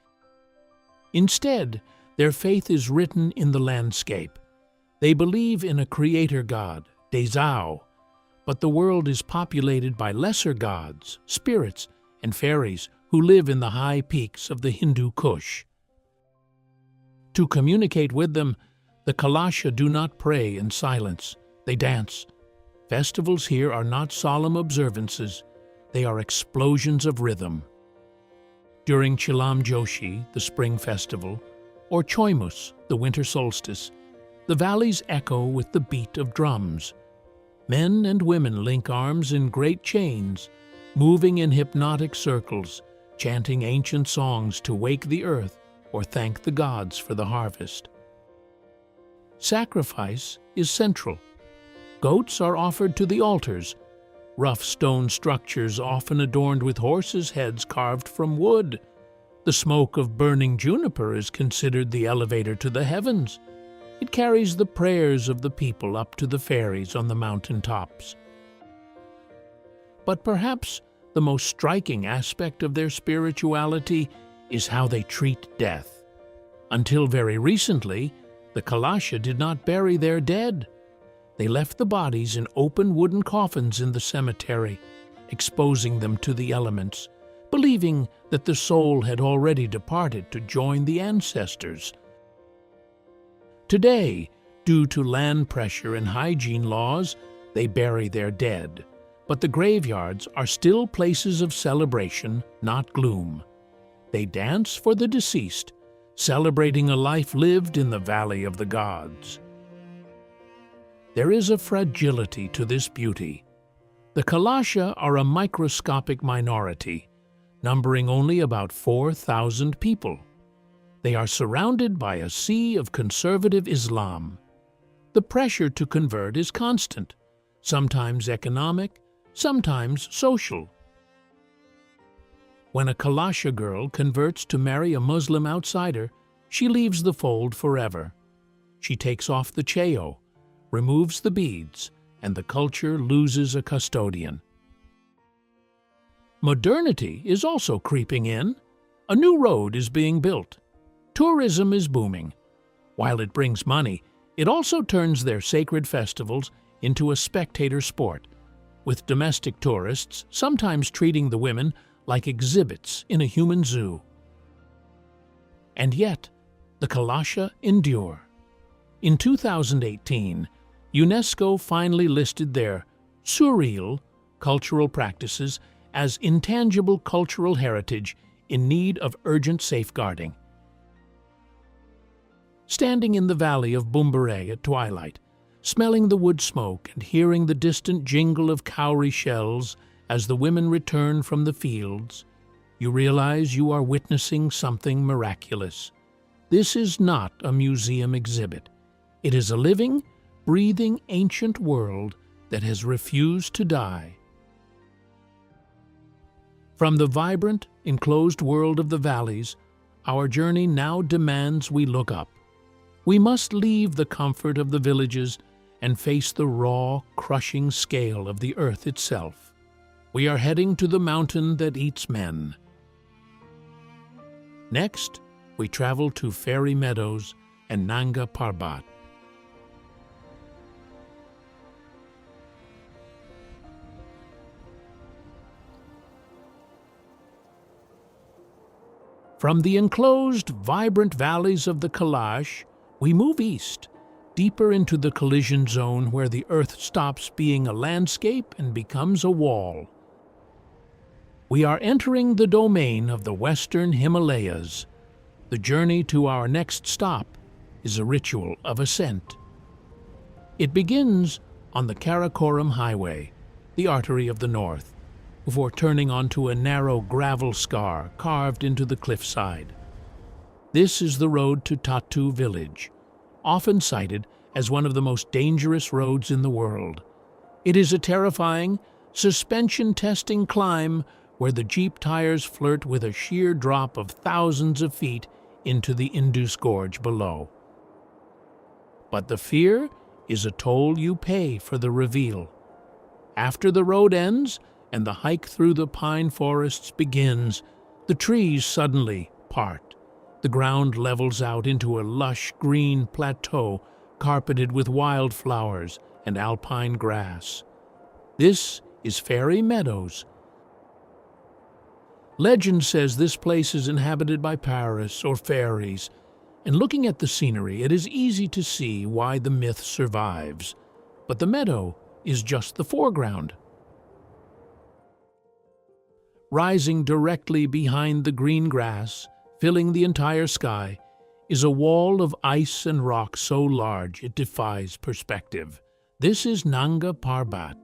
Instead, their faith is written in the landscape. They believe in a creator god, Dezao, but the world is populated by lesser gods, spirits, and fairies who live in the high peaks of the Hindu Kush. To communicate with them, the Kailasha do not pray in silence, they dance. Festivals here are not solemn observances, they are explosions of rhythm. During Chilam Joshi, the spring festival, or Choimus, the winter solstice, the valleys echo with the beat of drums. Men and women link arms in great chains, moving in hypnotic circles, chanting ancient songs to wake the earth or thank the gods for the harvest. Sacrifice is central. Goats are offered to the altars, rough stone structures often adorned with horses' heads carved from wood. The smoke of burning juniper is considered the elevator to the heavens. It carries the prayers of the people up to the fairies on the mountain tops. But perhaps the most striking aspect of their spirituality is how they treat death. Until very recently, the Kailasha did not bury their dead. They left the bodies in open wooden coffins in the cemetery, exposing them to the elements, believing that the soul had already departed to join the ancestors. Today, due to land pressure and hygiene laws, they bury their dead, but the graveyards are still places of celebration, not gloom. They dance for the deceased, celebrating a life lived in the Valley of the Gods. There is a fragility to this beauty. The Kailasha are a microscopic minority, numbering only about 4,000 people. They are surrounded by a sea of conservative Islam. The pressure to convert is constant, sometimes economic, sometimes social. When a Kailasha girl converts to marry a Muslim outsider, she leaves the fold forever. She takes off the cheo, removes the beads, and the culture loses a custodian. Modernity is also creeping in. A new road is being built. Tourism is booming. While it brings money, it also turns their sacred festivals into a spectator sport, with domestic tourists sometimes treating the women like exhibits in a human zoo. And yet, the Kailasha endure. In 2018, UNESCO finally listed their surreal cultural practices as intangible cultural heritage in need of urgent safeguarding. Standing in the valley of Bumburay at twilight, smelling the wood smoke and hearing the distant jingle of cowrie shells as the women return from the fields, you realize you are witnessing something miraculous. This is not a museum exhibit. It is a living, breathing ancient world that has refused to die. From the vibrant, enclosed world of the valleys, our journey now demands we look up. We must leave the comfort of the villages and face the raw, crushing scale of the earth itself. We are heading to the mountain that eats men. Next, we travel to Fairy Meadows and Nanga Parbat. From the enclosed, vibrant valleys of the Kailash, we move east, deeper into the collision zone where the Earth stops being a landscape and becomes a wall. We are entering the domain of the Western Himalayas. The journey to our next stop is a ritual of ascent. It begins on the Karakoram Highway, the artery of the north, before turning onto a narrow gravel scar carved into the cliffside. This is the road to Tatu village, often cited as one of the most dangerous roads in the world. It is a terrifying, suspension-testing climb where the jeep tires flirt with a sheer drop of thousands of feet into the Indus Gorge below. But the fear is a toll you pay for the reveal. After the road ends and the hike through the pine forests begins, the trees suddenly part. The ground levels out into a lush green plateau carpeted with wildflowers and alpine grass. This is Fairy Meadows. Legend says this place is inhabited by paris or fairies, and looking at the scenery, it is easy to see why the myth survives. But the meadow is just the foreground. Rising directly behind the green grass, filling the entire sky, is a wall of ice and rock so large it defies perspective. This is Nanga Parbat.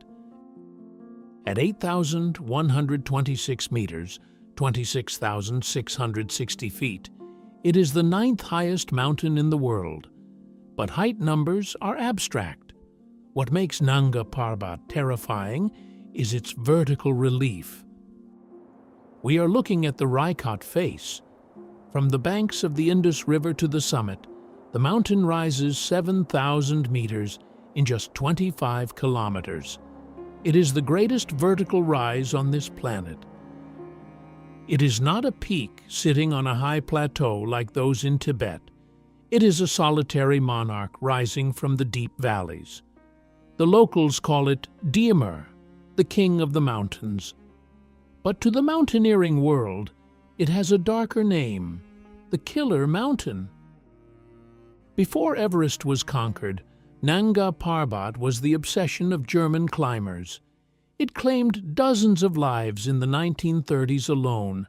At 8,126 meters, 26,660 feet, it is the 9th highest mountain in the world. But height numbers are abstract. What makes Nanga Parbat terrifying is its vertical relief. We are looking at the Raikot face. From the banks of the Indus River to the summit, the mountain rises 7,000 meters in just 25 kilometers. It is the greatest vertical rise on this planet. It is not a peak sitting on a high plateau like those in Tibet. It is a solitary monarch rising from the deep valleys. The locals call it Diamur, the king of the mountains. But to the mountaineering world, it has a darker name, the Killer Mountain. Before Everest was conquered, Nanga Parbat was the obsession of German climbers. It claimed dozens of lives in the 1930s alone,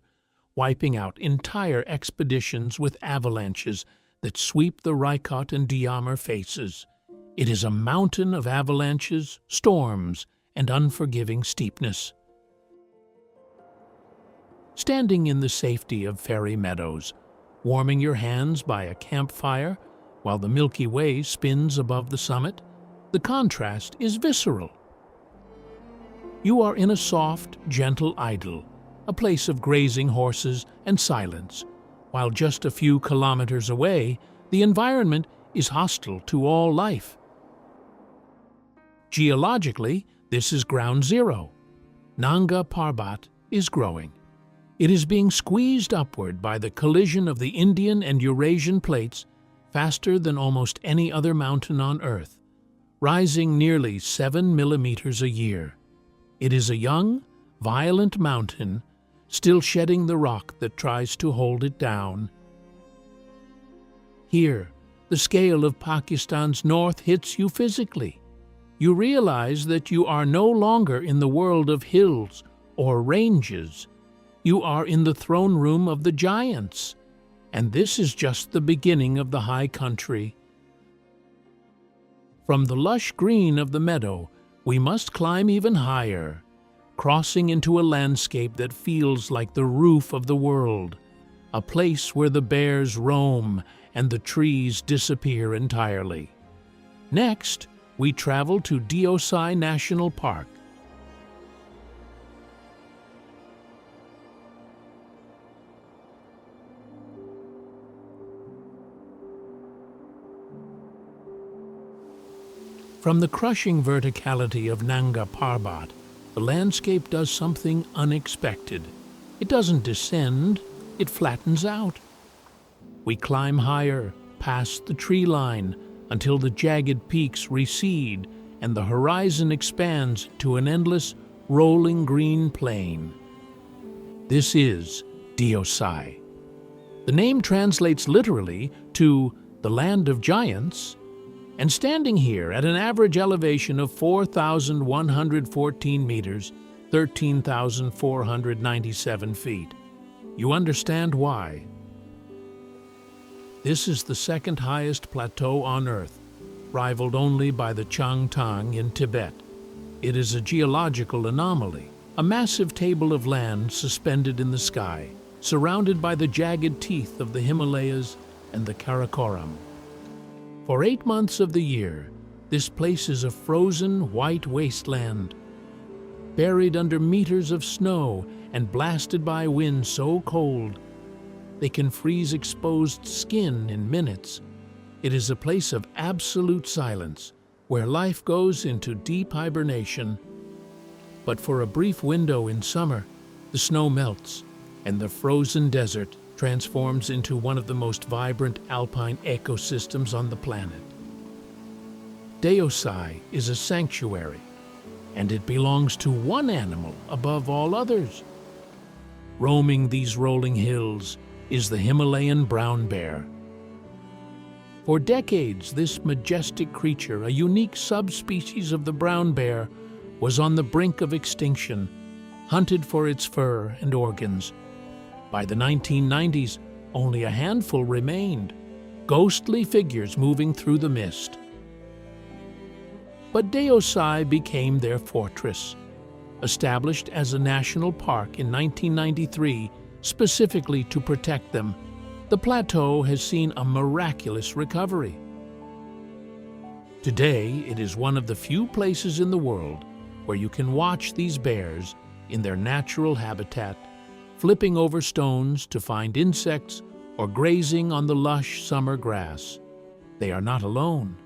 wiping out entire expeditions with avalanches that sweep the Raikot and Diamur faces. It is a mountain of avalanches, storms, and unforgiving steepness. Standing in the safety of Fairy Meadows, warming your hands by a campfire while the Milky Way spins above the summit, the contrast is visceral. You are in a soft, gentle idyll, a place of grazing horses and silence, while just a few kilometers away, the environment is hostile to all life. Geologically, this is ground zero. Nanga Parbat is growing. It is being squeezed upward by the collision of the Indian and Eurasian plates faster than almost any other mountain on Earth, rising nearly 7 millimeters a year. It is a young, violent mountain, still shedding the rock that tries to hold it down. Here, the scale of Pakistan's north hits you physically. You realize that you are no longer in the world of hills or ranges. You are in the throne room of the giants. And this is just the beginning of the high country. From the lush green of the meadow, we must climb even higher, crossing into a landscape that feels like the roof of the world, a place where the bears roam and the trees disappear entirely. Next, we travel to Diosai National Park. From the crushing verticality of Nanga Parbat, the landscape does something unexpected. It doesn't descend, it flattens out. We climb higher, past the tree line, until the jagged peaks recede and the horizon expands to an endless, rolling green plain. This is Diosai. The name translates literally to the land of giants, and standing here at an average elevation of 4,114 meters, 13,497 feet, you understand why. This is the second highest plateau on Earth, rivaled only by the Changtang in Tibet. It is a geological anomaly, a massive table of land suspended in the sky, surrounded by the jagged teeth of the Himalayas and the Karakoram. For 8 months of the year, this place is a frozen white wasteland, buried under meters of snow and blasted by winds so cold they can freeze exposed skin in minutes. It is a place of absolute silence, where life goes into deep hibernation. But for a brief window in summer, the snow melts, and the frozen desert transforms into one of the most vibrant alpine ecosystems on the planet. Deosai is a sanctuary, and it belongs to one animal above all others. Roaming these rolling hills is the Himalayan brown bear. For decades, this majestic creature, a unique subspecies of the brown bear, was on the brink of extinction, hunted for its fur and organs. By the 1990s, only a handful remained, ghostly figures moving through the mist. But Deosai became their fortress. Established as a national park in 1993, specifically to protect them, the plateau has seen a miraculous recovery. Today, it is one of the few places in the world where you can watch these bears in their natural habitat, flipping over stones to find insects or grazing on the lush summer grass. They are not alone.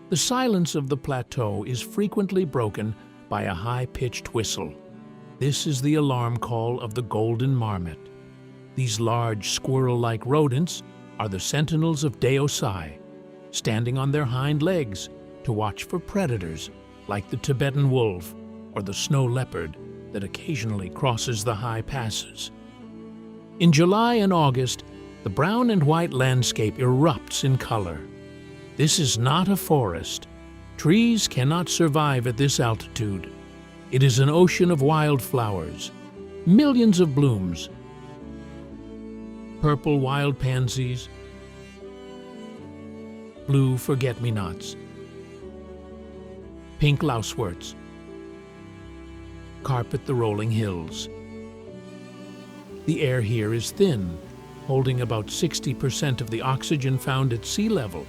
The silence of the plateau is frequently broken by a high-pitched whistle. This is the alarm call of the golden marmot. These large squirrel-like rodents are the sentinels of Deosai, standing on their hind legs to watch for predators like the Tibetan wolf or the snow leopard that occasionally crosses the high passes. In July and August, the brown and white landscape erupts in color. This is not a forest. Trees cannot survive at this altitude. It is an ocean of wildflowers, millions of blooms, purple wild pansies, blue forget-me-nots, pink louseworts, carpet the rolling hills. The air here is thin, holding about 60% of the oxygen found at sea level,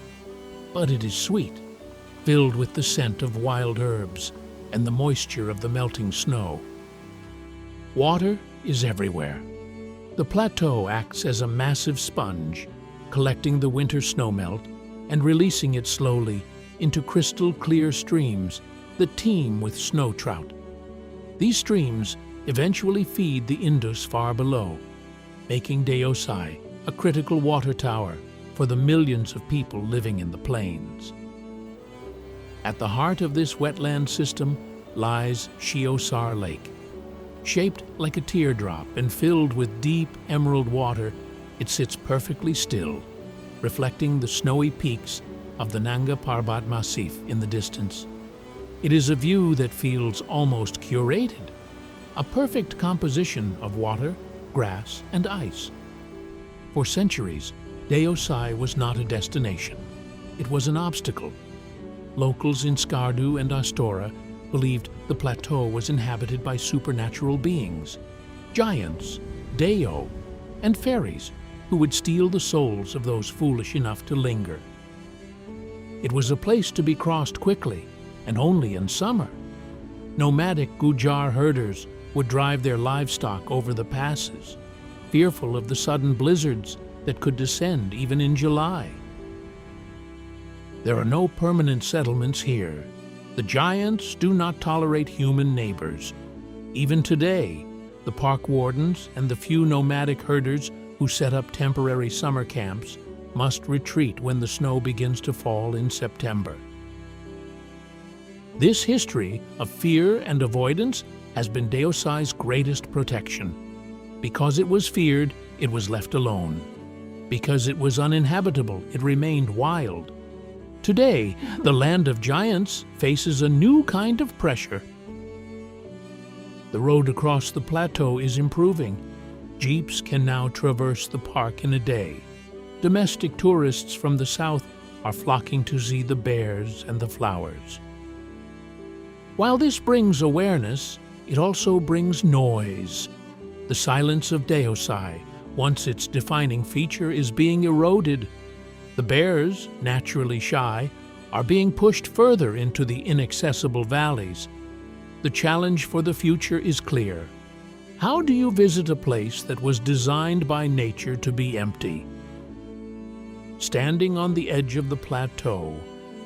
but it is sweet, filled with the scent of wild herbs and the moisture of the melting snow. Water is everywhere. The plateau acts as a massive sponge, collecting the winter snowmelt and releasing it slowly into crystal-clear streams that teem with snow trout. These streams eventually feed the Indus far below, making Deosai a critical water tower for the millions of people living in the plains. At the heart of this wetland system lies Shiosar Lake. Shaped like a teardrop and filled with deep emerald water, it sits perfectly still, reflecting the snowy peaks of the Nanga Parbat Massif in the distance. It is a view that feels almost curated, a perfect composition of water, grass, and ice. For centuries, Deosai was not a destination. It was an obstacle. Locals in Skardu and Astora believed the plateau was inhabited by supernatural beings, giants, Deo, and fairies who would steal the souls of those foolish enough to linger. It was a place to be crossed quickly, and only in summer. Nomadic Gujar herders would drive their livestock over the passes, fearful of the sudden blizzards that could descend even in July. There are no permanent settlements here. The giants do not tolerate human neighbors. Even today, the park wardens and the few nomadic herders who set up temporary summer camps must retreat when the snow begins to fall in September. This history of fear and avoidance has been Deosai's greatest protection. Because it was feared, it was left alone. Because it was uninhabitable, it remained wild. Today, the land of giants faces a new kind of pressure. The road across the plateau is improving. Jeeps can now traverse the park in a day. Domestic tourists from the south are flocking to see the bears and the flowers. While this brings awareness, it also brings noise. The silence of Deosai, once its defining feature, is being eroded. The bears, naturally shy, are being pushed further into the inaccessible valleys. The challenge for the future is clear. How do you visit a place that was designed by nature to be empty? Standing on the edge of the plateau,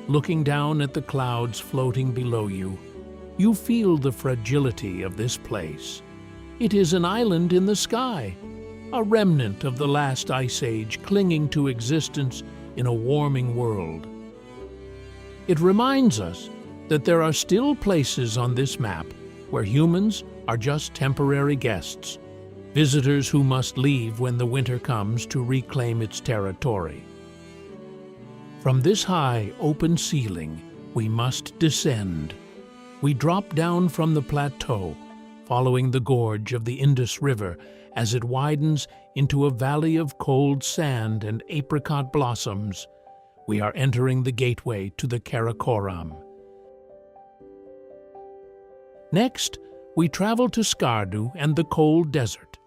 looking down at the clouds floating below you, you feel the fragility of this place. It is an island in the sky, a remnant of the last ice age clinging to existence in a warming world. It reminds us that there are still places on this map where humans are just temporary guests, visitors who must leave when the winter comes to reclaim its territory. From this high, open ceiling, we must descend. We drop down from the plateau, following the gorge of the Indus River as it widens into a valley of cold sand and apricot blossoms. We are entering the gateway to the Karakoram. Next, we travel to Skardu and the cold desert.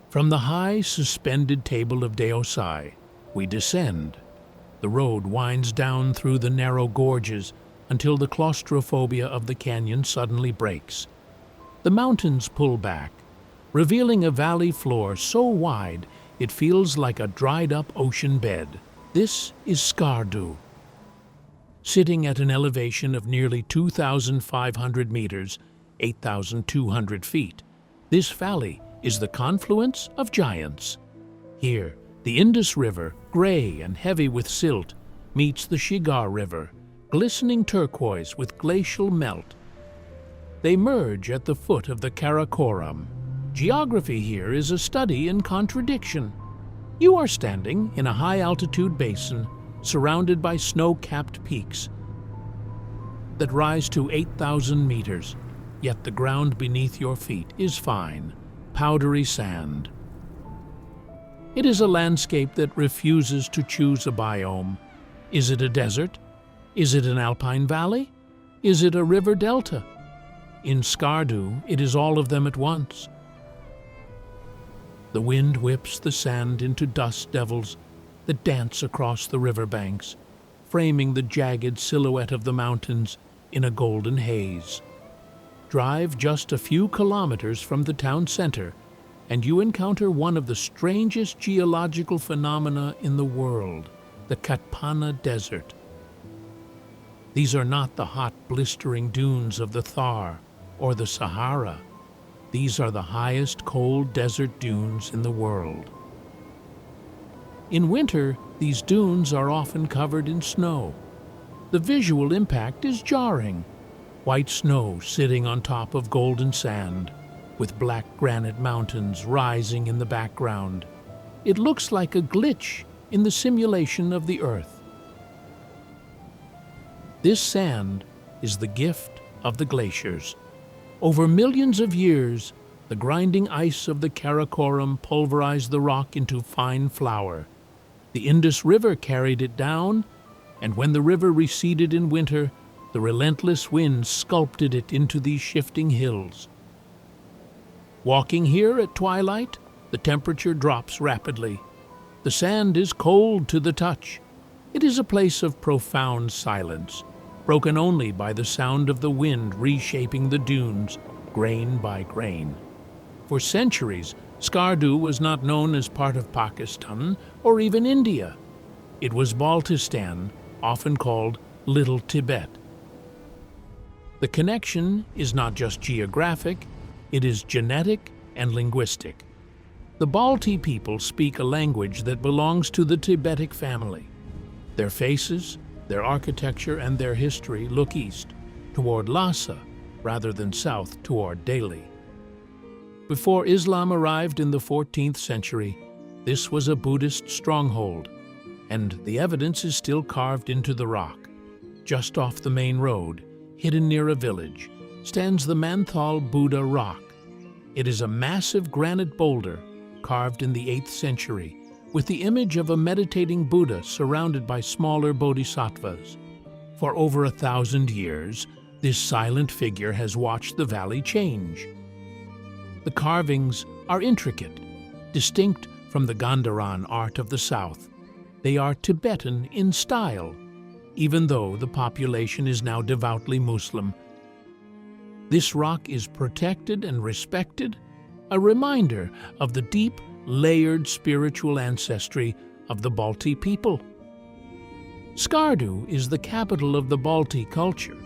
From the high, suspended table of Deosai, we descend. The road winds down through the narrow gorges until the claustrophobia of the canyon suddenly breaks. The mountains pull back, revealing a valley floor so wide it feels like a dried-up ocean bed. This is Skardu. Sitting at an elevation of nearly 2,500 meters, 8,200 feet, this valley is the confluence of giants. Here, the Indus River, gray and heavy with silt, meets the Shigar River, glistening turquoise with glacial melt. They merge at the foot of the Karakoram. Geography here is a study in contradiction. You are standing in a high-altitude basin surrounded by snow-capped peaks that rise to 8,000 meters, yet the ground beneath your feet is fine, powdery sand. It is a landscape that refuses to choose a biome. Is it a desert? Is it an alpine valley? Is it a river delta? In Skardu, it is all of them at once. The wind whips the sand into dust devils that dance across the riverbanks, framing the jagged silhouette of the mountains in a golden haze. Drive just a few kilometers from the town center, and you encounter one of the strangest geological phenomena in the world, the Katpana Desert. These are not the hot, blistering dunes of the Thar or the Sahara. These are the highest cold desert dunes in the world. In winter, these dunes are often covered in snow. The visual impact is jarring. White snow sitting on top of golden sand, with black granite mountains rising in the background. It looks like a glitch in the simulation of the Earth. This sand is the gift of the glaciers. Over millions of years, the grinding ice of the Karakoram pulverized the rock into fine flour. The Indus River carried it down, and when the river receded in winter, the relentless wind sculpted it into these shifting hills. Walking here at twilight, the temperature drops rapidly. The sand is cold to the touch. It is a place of profound silence, broken only by the sound of the wind reshaping the dunes, grain by grain. For centuries, Skardu was not known as part of Pakistan or even India. It was Baltistan, often called Little Tibet. The connection is not just geographic, it is genetic and linguistic. The Balti people speak a language that belongs to the Tibetic family. Their faces, their architecture, and their history look east, toward Lhasa, rather than south toward Delhi. Before Islam arrived in the 14th century, this was a Buddhist stronghold, and the evidence is still carved into the rock. Just off the main road, hidden near a village, stands the Manthal Buddha Rock. It is a massive granite boulder carved in the 8th century with the image of a meditating Buddha surrounded by smaller bodhisattvas. For over 1,000 years, this silent figure has watched the valley change. The carvings are intricate, distinct from the Gandharan art of the south. They are Tibetan in style, even though the population is now devoutly Muslim. This rock is protected and respected, a reminder of the deep, layered spiritual ancestry of the Balti people. Skardu is the capital of the Balti culture,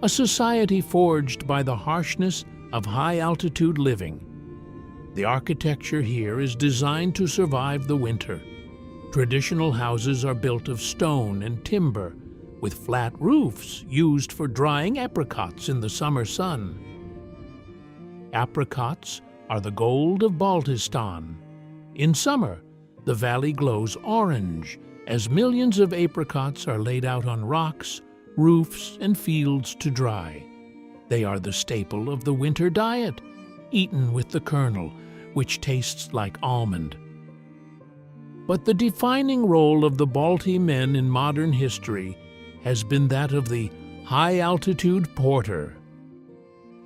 a society forged by the harshness of high-altitude living. The architecture here is designed to survive the winter. Traditional houses are built of stone and timber, with flat roofs used for drying apricots in the summer sun. Apricots are the gold of Baltistan. In summer, the valley glows orange as millions of apricots are laid out on rocks, roofs, and fields to dry. They are the staple of the winter diet, eaten with the kernel, which tastes like almond. But the defining role of the Balti men in modern history has been that of the high-altitude porter.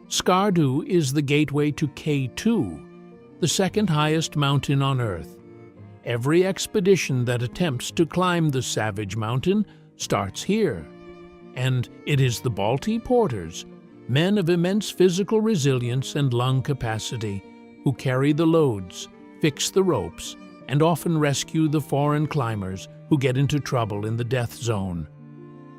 Skardu is the gateway to K2, the second highest mountain on Earth. Every expedition that attempts to climb the savage mountain starts here. And it is the Balti porters, men of immense physical resilience and lung capacity, who carry the loads, fix the ropes, and often rescue the foreign climbers who get into trouble in the death zone.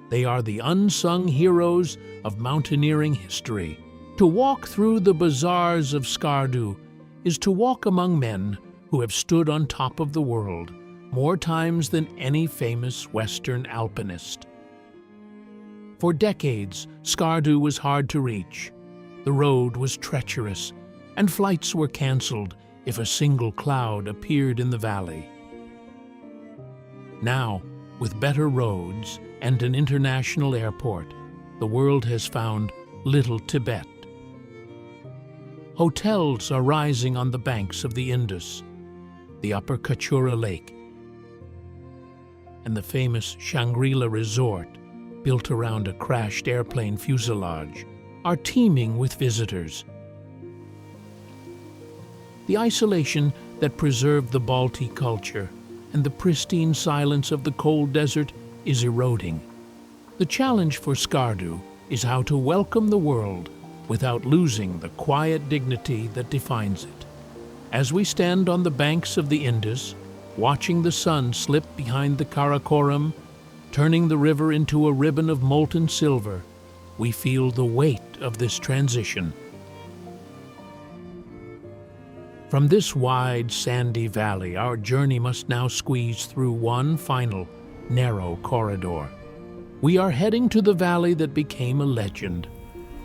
They are the unsung heroes of mountaineering history. To walk through the bazaars of Skardu is to walk among men who have stood on top of the world more times than any famous Western alpinist. For decades, Skardu was hard to reach. The road was treacherous, and flights were canceled if a single cloud appeared in the valley. Now, with better roads and an international airport, the world has found Little Tibet. Hotels are rising on the banks of the Indus, the upper Kachura Lake, and the famous Shangri-La Resort, built around a crashed airplane fuselage, are teeming with visitors. The isolation that preserved the Balti culture and the pristine silence of the cold desert is eroding. The challenge for Skardu is how to welcome the world without losing the quiet dignity that defines it. As we stand on the banks of the Indus, watching the sun slip behind the Karakoram, turning the river into a ribbon of molten silver, we feel the weight of this transition. From this wide, sandy valley, our journey must now squeeze through one final, narrow corridor. We are heading to the valley that became a legend,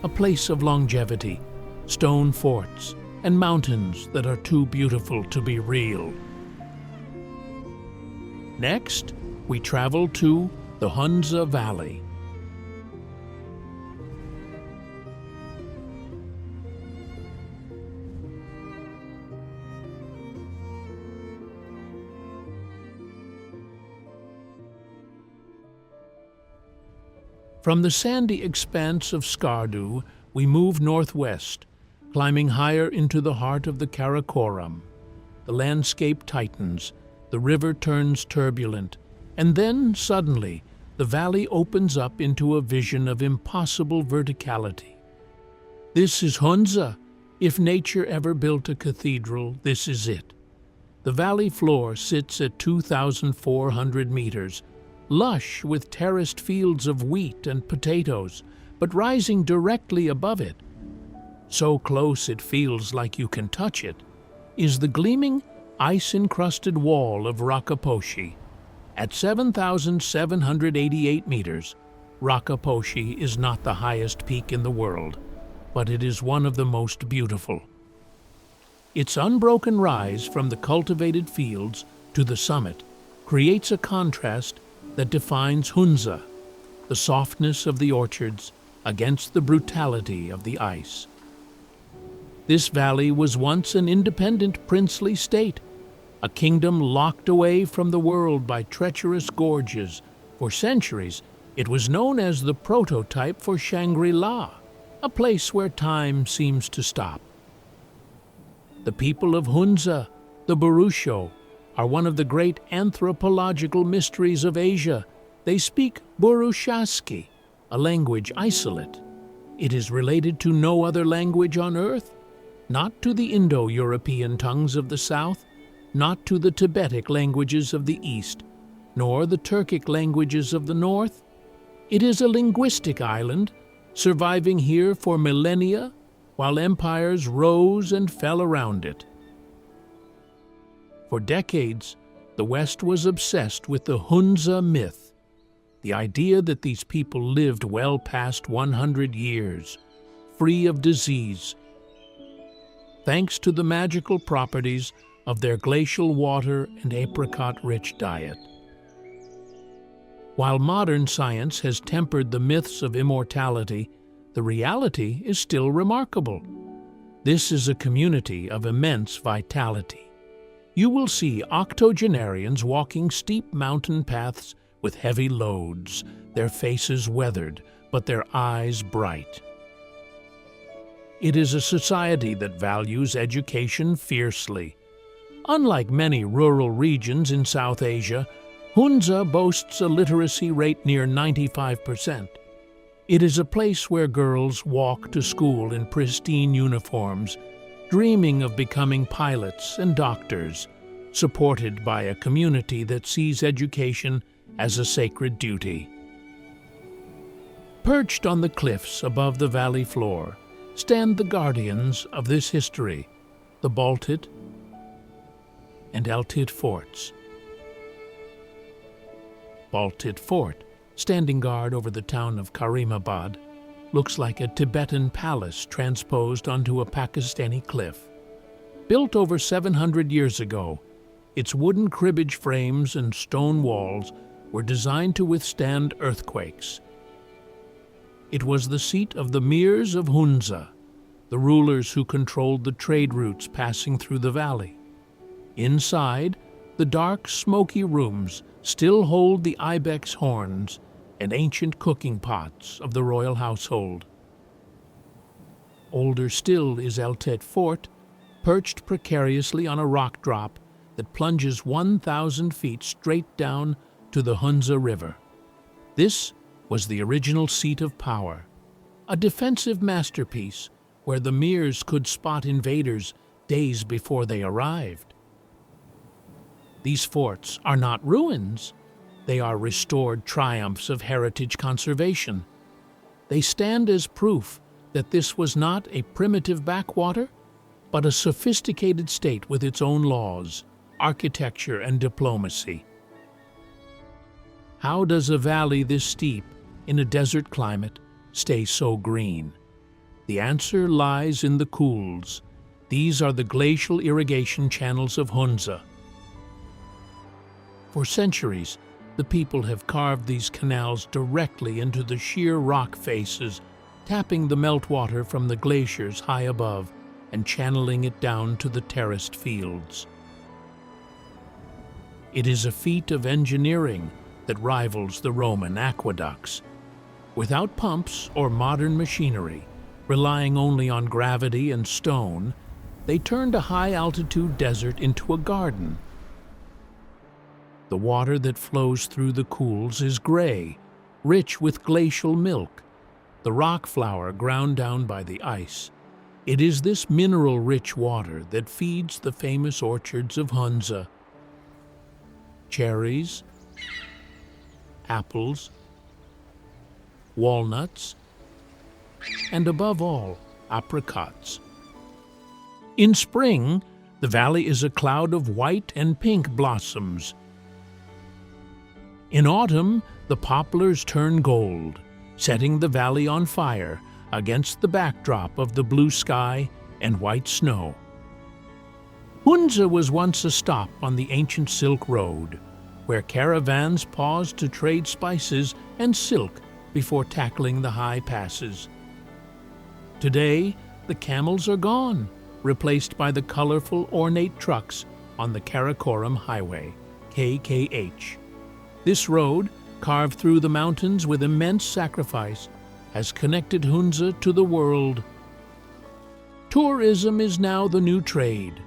a place of longevity, stone forts, and mountains that are too beautiful to be real. Next, we travel to the Hunza Valley. From the sandy expanse of Skardu, we move northwest, climbing higher into the heart of the Karakoram. The landscape tightens, the river turns turbulent, and then, suddenly, the valley opens up into a vision of impossible verticality. This is Hunza. If nature ever built a cathedral, this is it. The valley floor sits at 2,400 meters, lush with terraced fields of wheat and potatoes, but rising directly above it, so close it feels like you can touch it, is the gleaming ice-encrusted wall of Rakaposhi. At 7,788 meters, Rakaposhi is not the highest peak in the world, but it is one of the most beautiful. Its unbroken rise from the cultivated fields to the summit creates a contrast that defines Hunza, the softness of the orchards against the brutality of the ice. This valley was once an independent princely state, a kingdom locked away from the world by treacherous gorges. For centuries, it was known as the prototype for Shangri-La, a place where time seems to stop. The people of Hunza, the Burusho, are one of the great anthropological mysteries of Asia. They speak Burushaski, a language isolate. It is related to no other language on earth, not to the Indo-European tongues of the south, not to the Tibetic languages of the east, nor the Turkic languages of the north. It is a linguistic island, surviving here for millennia, while empires rose and fell around it. For decades, the West was obsessed with the Hunza myth, the idea that these people lived well past 100 years, free of disease, thanks to the magical properties of their glacial water and apricot-rich diet. While modern science has tempered the myths of immortality, the reality is still remarkable. This is a community of immense vitality. You will see octogenarians walking steep mountain paths with heavy loads, their faces weathered, but their eyes bright. It is a society that values education fiercely. Unlike many rural regions in South Asia, Hunza boasts a literacy rate near 95%. It is a place where girls walk to school in pristine uniforms, dreaming of becoming pilots and doctors, supported by a community that sees education as a sacred duty. Perched on the cliffs above the valley floor stand the guardians of this history, the Baltit and Altit forts. Baltit Fort, standing guard over the town of Karimabad, looks like a Tibetan palace transposed onto a Pakistani cliff. Built over 700 years ago, its wooden cribbage frames and stone walls were designed to withstand earthquakes. It was the seat of the Mirs of Hunza, the rulers who controlled the trade routes passing through the valley. Inside, the dark, smoky rooms still hold the ibex horns and ancient cooking pots of the royal household. Older still is Altet Fort, perched precariously on a rock drop that plunges 1,000 feet straight down to the Hunza River. This was the original seat of power, a defensive masterpiece where the Mirs could spot invaders days before they arrived. These forts are not ruins. They are restored triumphs of heritage conservation. They stand as proof that this was not a primitive backwater, but a sophisticated state with its own laws, architecture, and diplomacy. How does a valley this steep, in a desert climate, stay so green? The answer lies in the Kuls. These are the glacial irrigation channels of Hunza. For centuries, the people have carved these canals directly into the sheer rock faces, tapping the meltwater from the glaciers high above and channeling it down to the terraced fields. It is a feat of engineering that rivals the Roman aqueducts. Without pumps or modern machinery, relying only on gravity and stone, they turned a high-altitude desert into a garden. The water that flows through the Kuls is gray, rich with glacial milk, the rock flour ground down by the ice. It is this mineral-rich water that feeds the famous orchards of Hunza. Cherries, apples, walnuts, and above all, apricots. In spring, The valley is a cloud of white and pink blossoms. In autumn, the poplars turn gold, setting the valley on fire against the backdrop of the blue sky and white snow. Hunza was once a stop on the ancient Silk Road, where caravans paused to trade spices and silk before tackling the high passes. Today, the camels are gone, replaced by the colorful, ornate trucks on the Karakoram Highway, KKH. This road, carved through the mountains with immense sacrifice, has connected Hunza to the world. Tourism is now the new trade.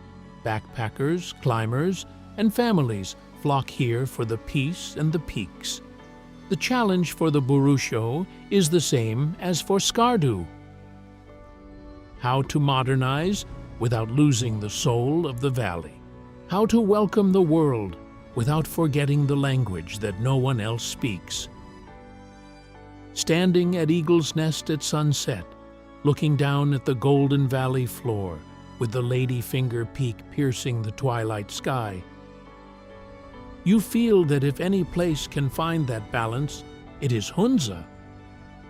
Backpackers, climbers, and families flock here for the peace and the peaks. The challenge for the Burusho is the same as for Skardu: how to modernize without losing the soul of the valley, how to welcome the world without forgetting the language that no one else speaks. Standing at Eagle's Nest at sunset, looking down at the Golden Valley floor with the Ladyfinger Peak piercing the twilight sky, you feel that if any place can find that balance, it is Hunza.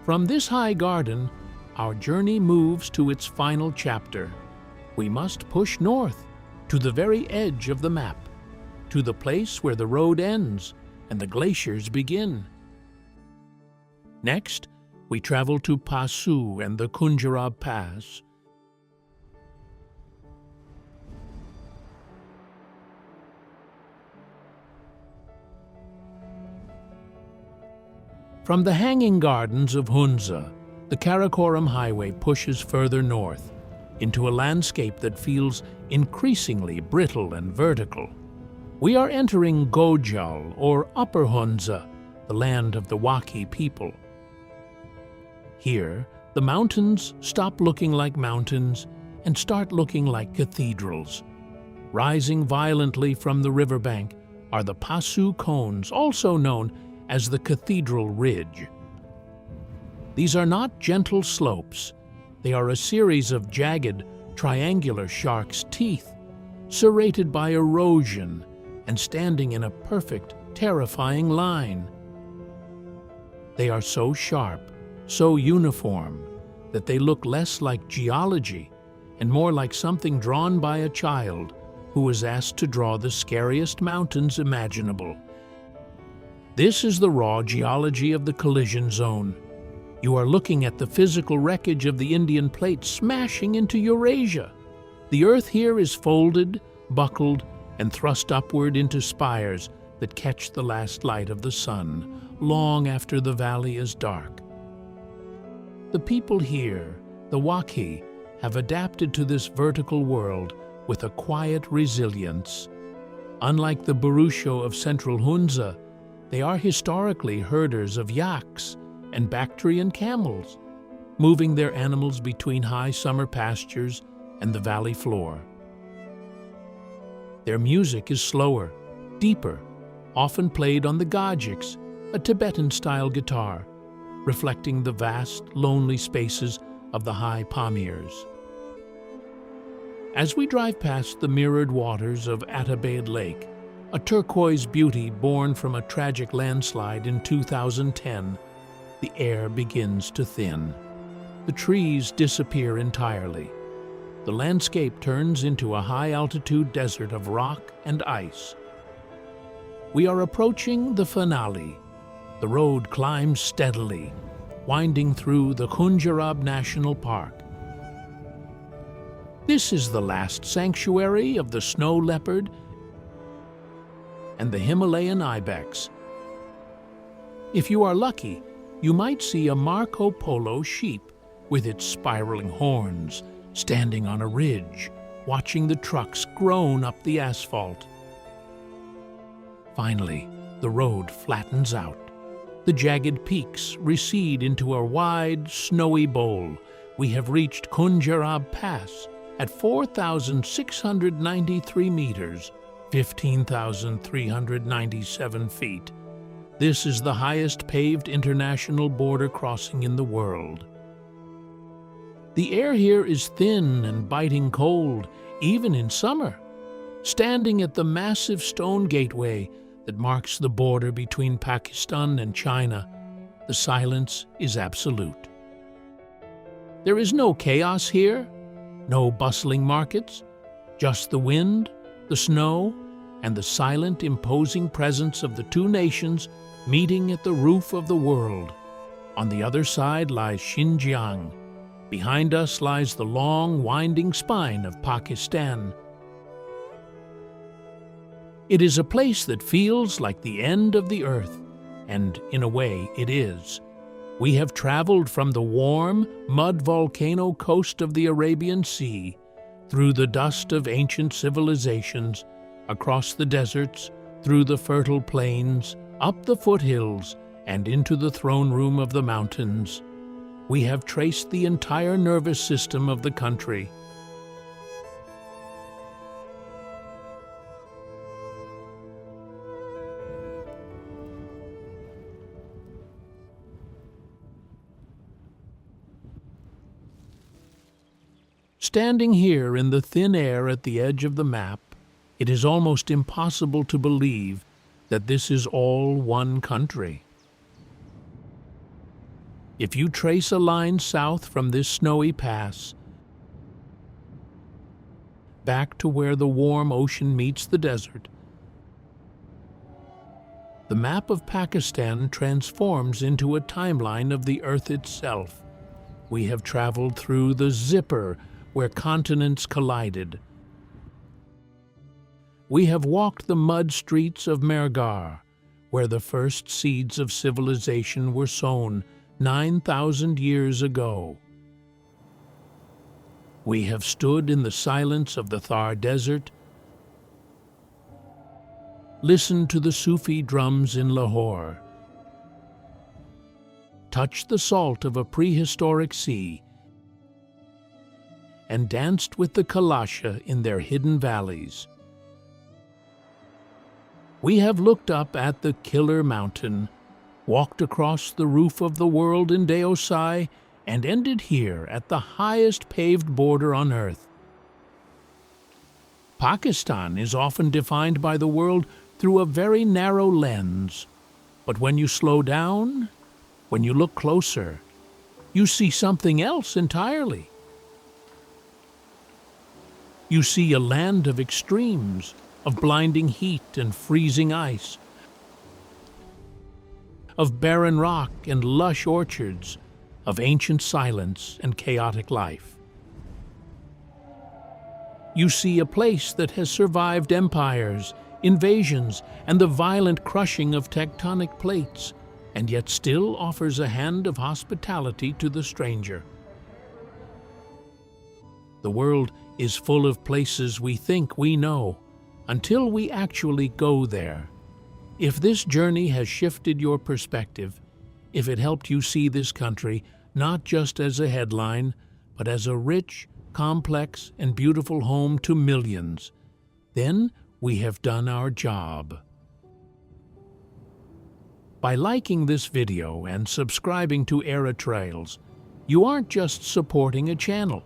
From this high garden, our journey moves to its final chapter. We must push north, to the very edge of the map, to the place where the road ends and the glaciers begin. Next, we travel to Pasu and the Khunjerab Pass. From the hanging gardens of Hunza, the Karakoram Highway pushes further north into a landscape that feels increasingly brittle and vertical. We are entering Gojal, or Upper Hunza, the land of the Waki people. Here, the mountains stop looking like mountains and start looking like cathedrals. Rising violently from the riverbank are the Pasu cones, also known as the Cathedral Ridge. These are not gentle slopes. They are a series of jagged, triangular shark's teeth, serrated by erosion and standing in a perfect, terrifying line. They are so sharp, so uniform, that they look less like geology and more like something drawn by a child who was asked to draw the scariest mountains imaginable. This is the raw geology of the collision zone. You are looking at the physical wreckage of the Indian plate smashing into Eurasia. The earth here is folded, buckled, and thrust upward into spires that catch the last light of the sun, long after the valley is dark. The people here, the Waki, have adapted to this vertical world with a quiet resilience. Unlike the Burusho of central Hunza, they are historically herders of yaks and Bactrian camels, moving their animals between high summer pastures and the valley floor. Their music is slower, deeper, often played on the gajiks, a Tibetan-style guitar, reflecting the vast, lonely spaces of the high Pamirs. As we drive past the mirrored waters of Atabad Lake, a turquoise beauty born from a tragic landslide in 2010, the air begins to thin. The trees disappear entirely. The landscape turns into a high-altitude desert of rock and ice. We are approaching the finale. The road climbs steadily, winding through the Khunjerab National Park. This is the last sanctuary of the snow leopard and the Himalayan ibex. If you are lucky, you might see a Marco Polo sheep with its spiraling horns standing on a ridge, watching the trucks groan up the asphalt. Finally, the road flattens out. The jagged peaks recede into a wide, snowy bowl. We have reached Khunjerab Pass at 4,693 meters, 15,397 feet. This is the highest paved international border crossing in the world. The air here is thin and biting cold, even in summer. Standing at the massive stone gateway that marks the border between Pakistan and China, the silence is absolute. There is no chaos here, no bustling markets, just the wind, the snow, and the silent, imposing presence of the two nations meeting at the roof of the world. On the other side lies Xinjiang. Behind us lies the long, winding spine of Pakistan. It is a place that feels like the end of the earth, and in a way it is. We have traveled from the warm, mud volcano coast of the Arabian Sea, through the dust of ancient civilizations, across the deserts, through the fertile plains, up the foothills, and into the throne room of the mountains. We have traced the entire nervous system of the country. Standing here in the thin air at the edge of the map, it is almost impossible to believe that this is all one country. If you trace a line south from this snowy pass, back to where the warm ocean meets the desert, the map of Pakistan transforms into a timeline of the Earth itself. We have traveled through the zipper where continents collided. We have walked the mud streets of Mehrgarh, where the first seeds of civilization were sown 9,000 years ago. We have stood in the silence of the Thar desert, listened to the Sufi drums in Lahore, touched the salt of a prehistoric sea, and danced with the Kalasha in their hidden valleys. We have looked up at the Killer Mountain, walked across the roof of the world in Deosai, and ended here at the highest paved border on Earth. Pakistan is often defined by the world through a very narrow lens, but when you slow down, when you look closer, you see something else entirely. You see a land of extremes, of blinding heat and freezing ice, of barren rock and lush orchards, of ancient silence and chaotic life. You see a place that has survived empires, invasions, and the violent crushing of tectonic plates, and yet still offers a hand of hospitality to the stranger. The world is full of places we think we know, until we actually go there. If this journey has shifted your perspective, if it helped you see this country not just as a headline, but as a rich, complex, and beautiful home to millions, then we have done our job. By liking this video and subscribing to Era Trails, you aren't just supporting a channel.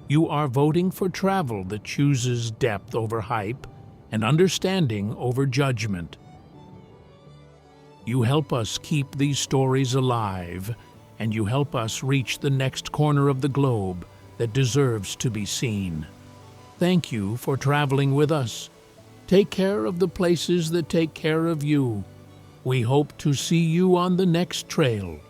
You are voting for travel that chooses depth over hype and understanding over judgment. You help us keep these stories alive, and you help us reach the next corner of the globe that deserves to be seen. Thank you for traveling with us. Take care of the places that take care of you. We hope to see you on the next trail.